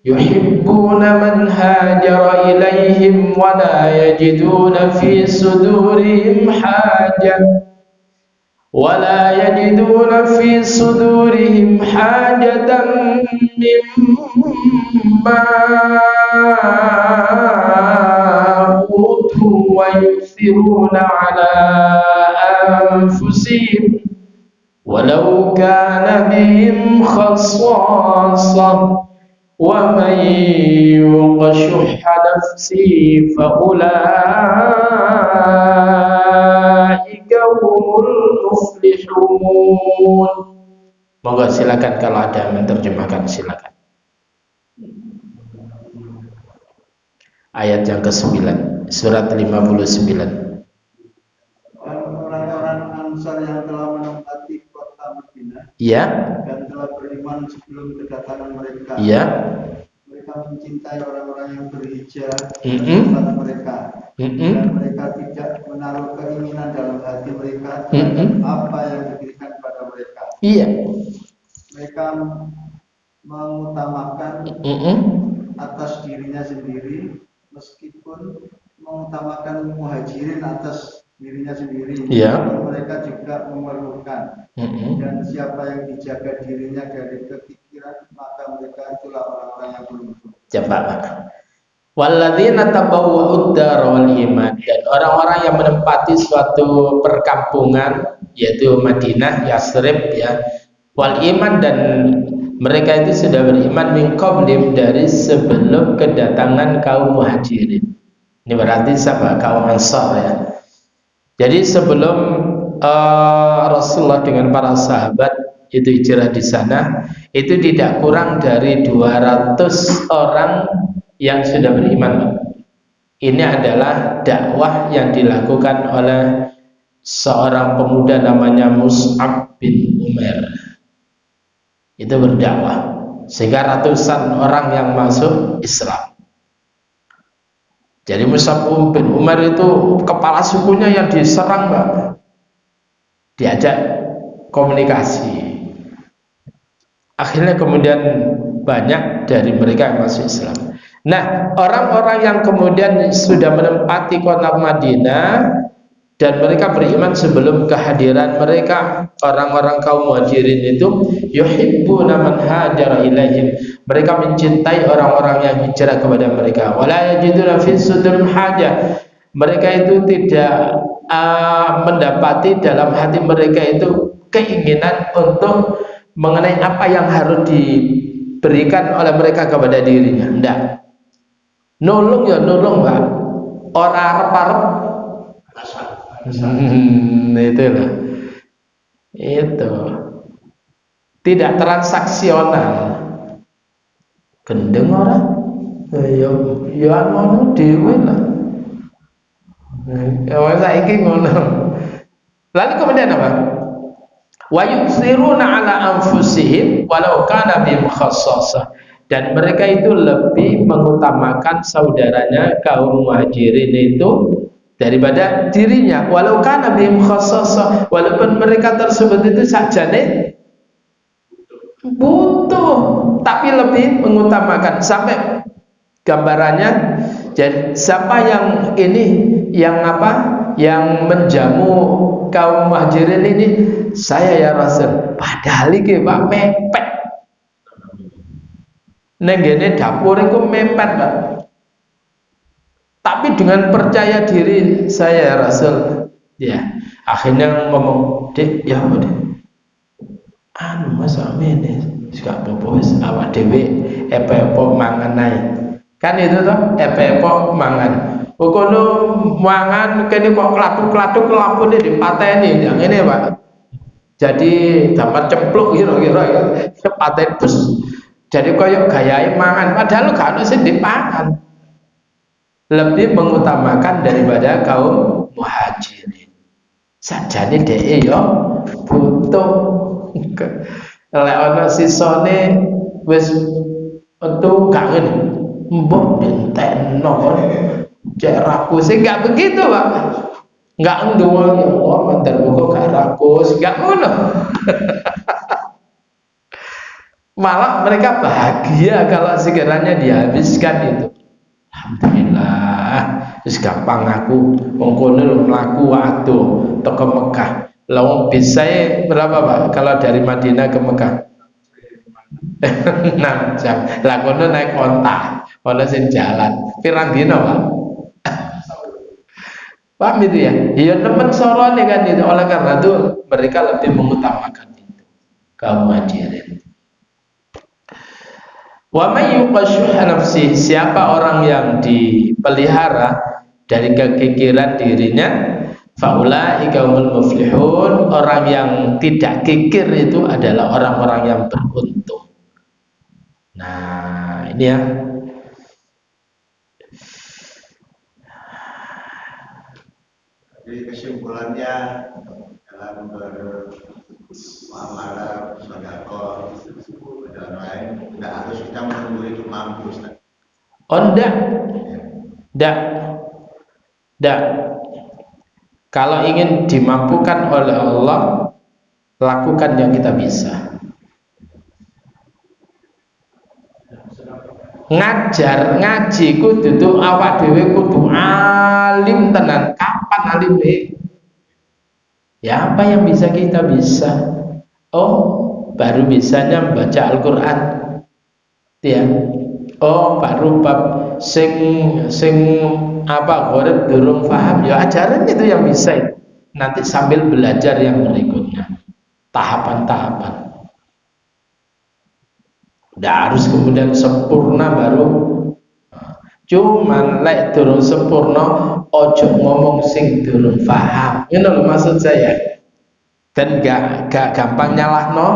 yuhibbuna man hajara ilaihim wa la yajiduna fi sudurihim hajah ولا يجدون في صدورهم حاجة مما أوتوا ويؤثرون على أنفسهم ولو كان بهم خصاصة ومن يوق شح نفسه فأولئك هم المفلحون. Monggo silakan kalau ada yang menerjemahkan silakan. Ayat yang ke-9 surat 59. Orang-orang Ansar yang telah menempati kota Madinah Ya. dan telah beriman sebelum kedatangan mereka. Ya. Mereka mencintai orang-orang yang berhijrah kepada mereka. Dan mereka tidak menaruh keinginan dalam hati mereka apa yang diberikan kepada mereka. Iya. Mereka mengutamakan atas dirinya sendiri, meskipun mengutamakan muhajirin atas dirinya sendiri. Mereka juga memerlukan. Dan siapa yang dijaga dirinya dari kepikiran, maka mereka itulah orang-orang yang beruntung. Coba Pak. Walladzina tabawwa'ud dara wal iman, dan orang-orang yang menempati suatu perkampungan yaitu Madinah, Yasrib ya, wal iman, dan mereka itu sudah beriman min qablim, dari sebelum kedatangan kaum Muhajirin. Ini berarti siapa? Kaum Ansar ya. Jadi sebelum Rasulullah dengan para sahabat itu hijrah di sana, itu tidak kurang dari 200 orang yang sudah beriman. Ini adalah dakwah yang dilakukan oleh seorang pemuda namanya Mus'ab bin Umair. Itu berdakwah sehingga ratusan orang yang masuk Islam. Jadi Mus'ab bin Umair itu kepala sukunya yang diserang Pak. Diajak komunikasi. Akhirnya kemudian banyak dari mereka yang masuk Islam. Nah, orang-orang yang kemudian sudah menempati kota Madinah dan mereka beriman sebelum kehadiran mereka, orang-orang kaum Muhajirin itu yuhibbuna man hajara ilaihim, mereka mencintai orang-orang yang hijrah kepada mereka. Wala yajiduna fi sudurihim hajah, mereka itu tidak mendapati dalam hati mereka itu keinginan untuk mengenai apa yang harus diberikan oleh mereka kepada dirinya. Enggak. Nulung ya nulung Pak. Ora arep-arep. Itulah. Itu. Tidak transaksional. Gendeng ora? Ya ngono dhewe lah. Ya saiki ngono. Lalu kemudian apa? Wa yusiruna ala anfusihim walau kana bihim khassasah, dan mereka itu lebih mengutamakan saudaranya kaum Muhajirin itu daripada dirinya, walau kana bihim khassasah, walaupun mereka tersebut itu sajane butuh tapi lebih mengutamakan. Sampai gambarannya, jadi siapa yang ini yang apa, yang menjamu kaum Muhajirin ini, saya ya Rasul, padahal iki Pak mepet. nenggene dapur iku mepet, Pak. Tapi dengan percaya diri saya, Rasul, ya, akhirnya ngomong, "Dek, ya apa, Dek? Anu Mas amene, gak apa-apa wis awak dhewe epe-epe mangan ae." Kan itu toh, epe-epe mangan. Kono mangan kene kok klathuk-klathuk lampune dipateni, yang ini, Pak. Jadi dapat cempluk kira-kira paten bus. Jadi koyo gayae mangan, padahal gak ono sing dipangan. Lebih mengutamakan daripada kaum muhajirin. Sajane dhek yo butuh. Lek ana sisane wis metu gak ngene. Mbok dintekno cek rakus gak begitu, Pak. Gak nduwul ya Allah mantar buku gak rakus, gak ngono. Malah mereka bahagia kalau sekiranya dihabiskan itu. Alhamdulillah, wis gampang aku wong kono lho mlaku waduh teko Mekah. Lah wong bisa berapa, Pak? Kalau dari Madinah ke Mekah? 6 jam. Lah kono naik onta, ono sing jalan. Pirang dina, Pak? Paham itu ya? Ya nemen sorone kan itu. Oleh karena itu mereka lebih mengutamakan itu kaum muhajirin. Wa may yuqashuha nafsi, siapa orang yang dipelihara dari kekikiran dirinya, faulaika humul muflihun, orang yang tidak kikir itu adalah orang-orang yang beruntung. Nah, ini ya. Jadi kesimpulannya dalam bermuamalah, sedekah dan lain, tidak harus kita menunggu itu mampu, Ustaz. Oh, enggak. Kalau ingin dimampukan oleh Allah, lakukan yang kita bisa. Ngaji kudu awak dhewe kudu alim tenan. Kapan alimnya? Ya apa yang bisa kita bisa. Oh, baru bisanya membaca Al-Qur'an. Ya. Oh, baru bab sing apa goreng durung paham, ya ajaran itu yang bisa. Nanti sambil belajar yang berikutnya. Tahapan-tahapan. Tidak harus kemudian sempurna baru. Cuman lek durung sempurna ojo ngomong sing durung paham. Ini loh maksud saya. Dan gak gampang nyalahno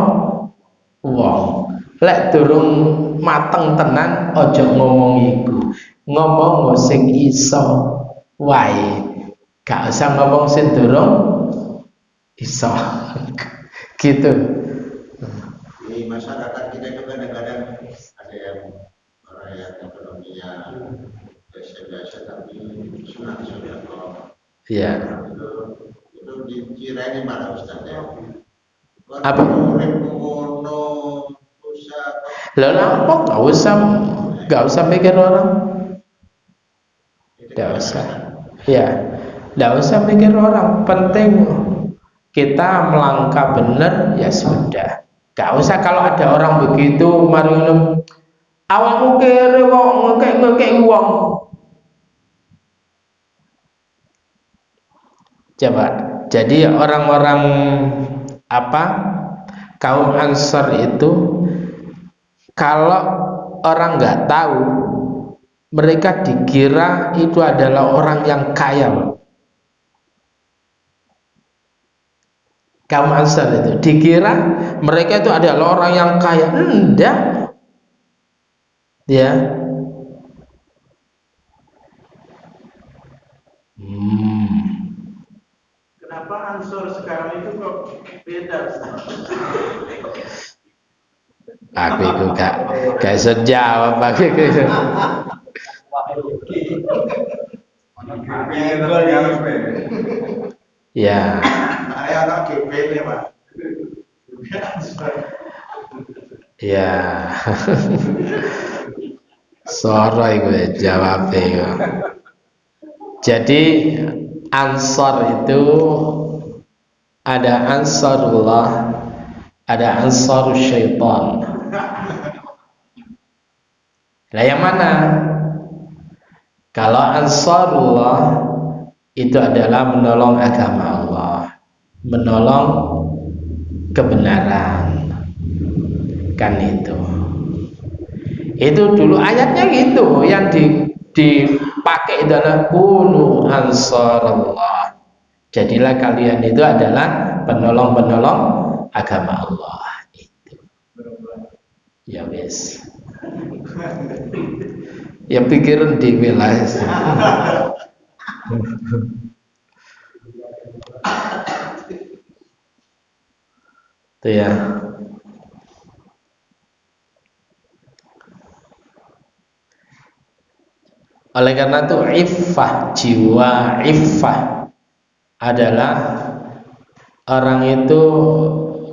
wong. Lek durung mateng tenan ojo ngomong iku. Ngomong sing iso wae. Gak usah ngomong sing durung iso. Gitu. Di masyarakat kita itu kadang-kadang ada yang orang yang ekonominya biasa-biasa tapi sunat-sunat kok. Iya. Itu dikira ini mana Ustaz ya? Apa? Ngono usah. Lah apa? Gak usah mikir orang. Gak usah. Ya, gak usah mikir orang. Penting kita melangkah benar ya sudah. Gak usah kalau ada orang begitu mari awakmu kere kok ngekek uang. Coba. Jadi orang-orang apa? Kaum Ansar itu kalau orang nggak tahu, mereka dikira itu adalah orang yang kaya. Kaum Ansar itu dikira mereka itu adalah orang yang kaya. Enggak. Ya. Kenapa Ansor sekarang itu kok beda? Aku itu gak sejawab bagi itu. Ya. Ya. Soro iku jawab itu. Jadi Ansor itu ada Ansarullah, ada Ansarus Syaitan. Nah, yang mana? Kalau Ansarullah itu adalah menolong agama Allah, menolong kebenaran, kan itu. Itu dulu ayatnya gitu, yang dipakai adalah kunu ansarallah. Jadilah kalian itu adalah penolong-penolong agama Allah. Itu. Ya wes. Ya pikiran dhewe lah. Itu ya. Oleh karena itu iffah, jiwa iffah adalah orang itu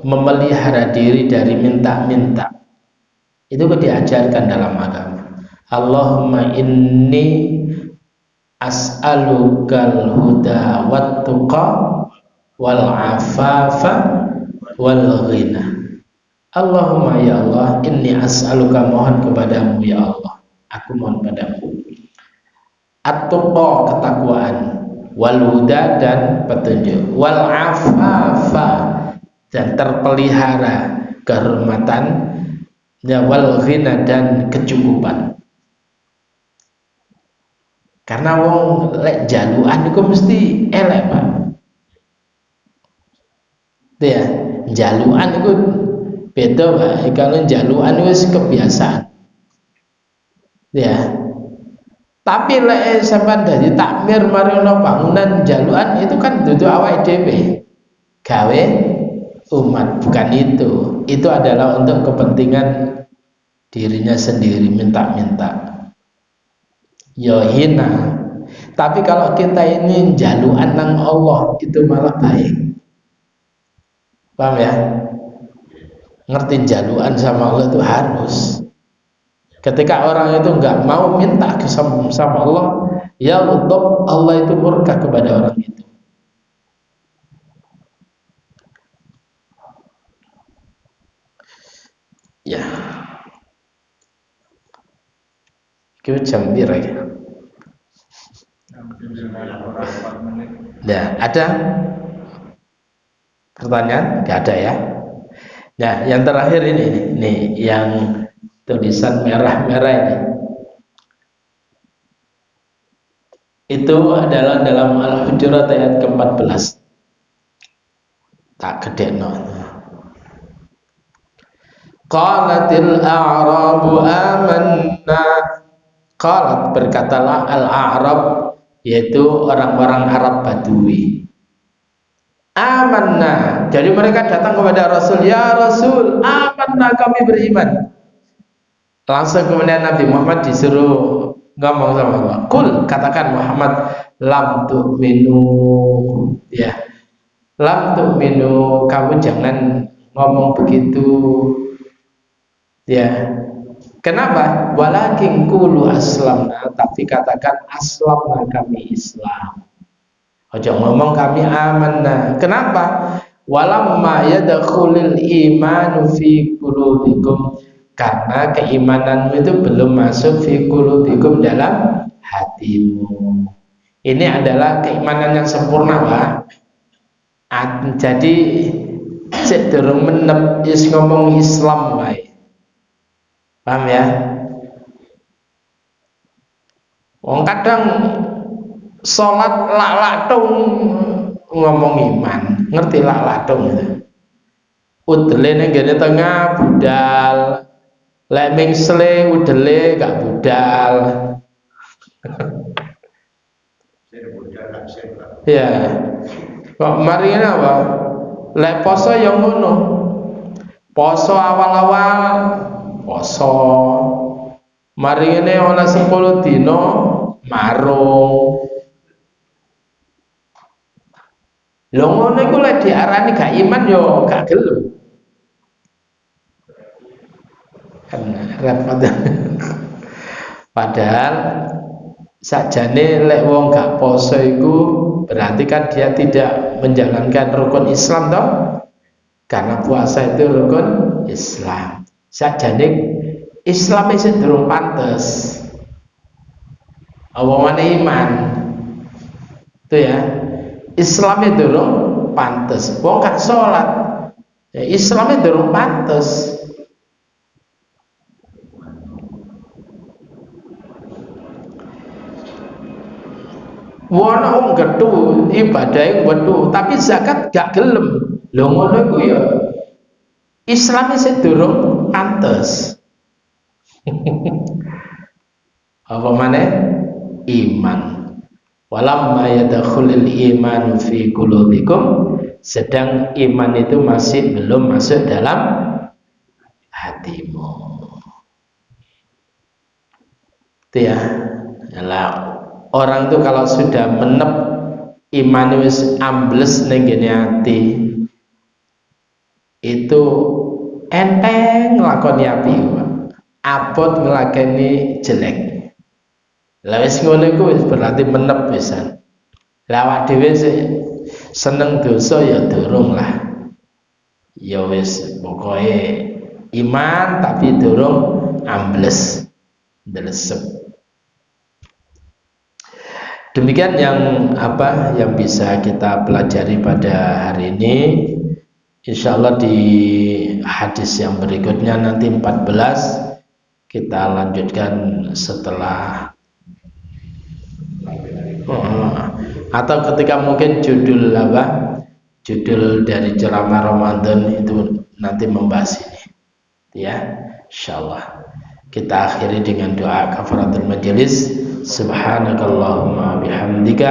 memelihara diri dari minta-minta. Itu diajarkan dalam agama. Allahumma inni as'alukal huda wat tuqa wal afafa wal ghina. Allahumma ya Allah, inni as'aluka, mohon kepadamu ya Allah, aku mohon padamu at-tuqa, ketakwaan, wal huda, dan petunjuk, wal afafa, dan terpelihara kehormatan, wal ghina, dan kecukupan. Karena wong lek jaluan itu mesti elek, Pak. Itu ya, jaluan itu beda, Pak. Kalau jaluan itu kebiasaan. Ya. Tapi lek sampean dadi takmir mari ono bangunan jaluan itu kan dudu awake dhewe. Gawe umat, bukan itu. Itu adalah untuk kepentingan dirinya sendiri, minta-minta. Ya hina. Tapi kalau kita ini jaluan nang Allah itu malah baik. Paham ya? Ngerti jaluan sama Allah itu harus. Ketika orang itu nggak mau minta sama Allah, ya untuk Allah itu murka kepada orang itu. Ya. Kita jam berapa ya? Nah, ada pertanyaan? Gak ada ya. Nah, yang terakhir ini nih, yang tulisan merah-merah ini. Itu adalah dalam Al-Hujurat ayat ke-14. Tak gede no. Qalatil a'rabu amanna. Qalat, berkatalah al-a'rab, yaitu orang-orang Arab Badui. Amanna, jadi mereka datang kepada Rasul, ya Rasul, amanna, kami beriman. Langsung kemudian Nabi Muhammad disuruh ngomong sama Allah. Kul, katakan Muhammad, lam tu'minu, ya, lam tu'minu, kamu jangan ngomong begitu, ya. Kenapa? Walakin qulu aslamna, tapi katakan aslamna, kami Islam. Ojo ngomong kami amanna. Kenapa? Walamma yadkhulul imanu fi qulubikum, karena keimananmu itu belum masuk fi qulubikum, dalam hatimu. Ini adalah keimanan yang sempurna, Pak. Jadi sik durung menep is ngomong Islam wae. Paham ya? Wong kadang sholat lak-latung ngomong iman, ngerti lak-latung itu. Udele ning gene tengah budal, lek ming sle udele gak budal. Ya. Kok mari ngene apa? Lek poso ya ngono. Poso awal-awal poso, mari ngene ana 10 dina marung. Lho ngono iku lek diarani gak iman yo gak gelem. Kan repot. Padahal sakjane lek wong gak poso iku berarti kan dia tidak menjalankan rukun Islam toh? Karena puasa itu rukun Islam. Sakjane Islam isih durung pantes. Apa maneh iman? Itu ya. Islamnya durung pantes. Wong gak salat. Ya, Islamnya durung pantes. Wana wong gethu ibadahe wethu tapi zakat gak gelem. Lho ngono iku ya Islam sing durung pantes. Apa maneh? Iman. Walamma yadkhulul iman fi qulubikum, sedang iman itu masih belum masuk dalam hatimu. Itu ya. Yalah, orang itu kalau sudah menep iman wis ambles ning ngene ati, itu enteng nglakoni apik, apot nglakoni jelek. Lah wis ngono iku wis berarti menep pisan. Lah awak dhewe seneng dosa ya durung lah. Ya wis pokoke iman tapi durung ambles ndlesep. Demikian yang bisa kita pelajari pada hari ini. Insyaallah di hadis yang berikutnya nanti 14 kita lanjutkan setelah atau ketika mungkin judul dari ceramah Ramadan itu nanti membahas ini ya, insyaallah. Kita akhiri dengan doa kafaratul majelis. Subhanakallahumma bihamdika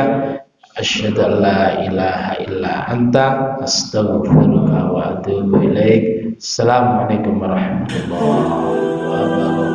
asyhadu an la ilaha illa anta astaghfiruka wa atubu ilaik. Assalamualaikum warahmatullahi wabarakatuh.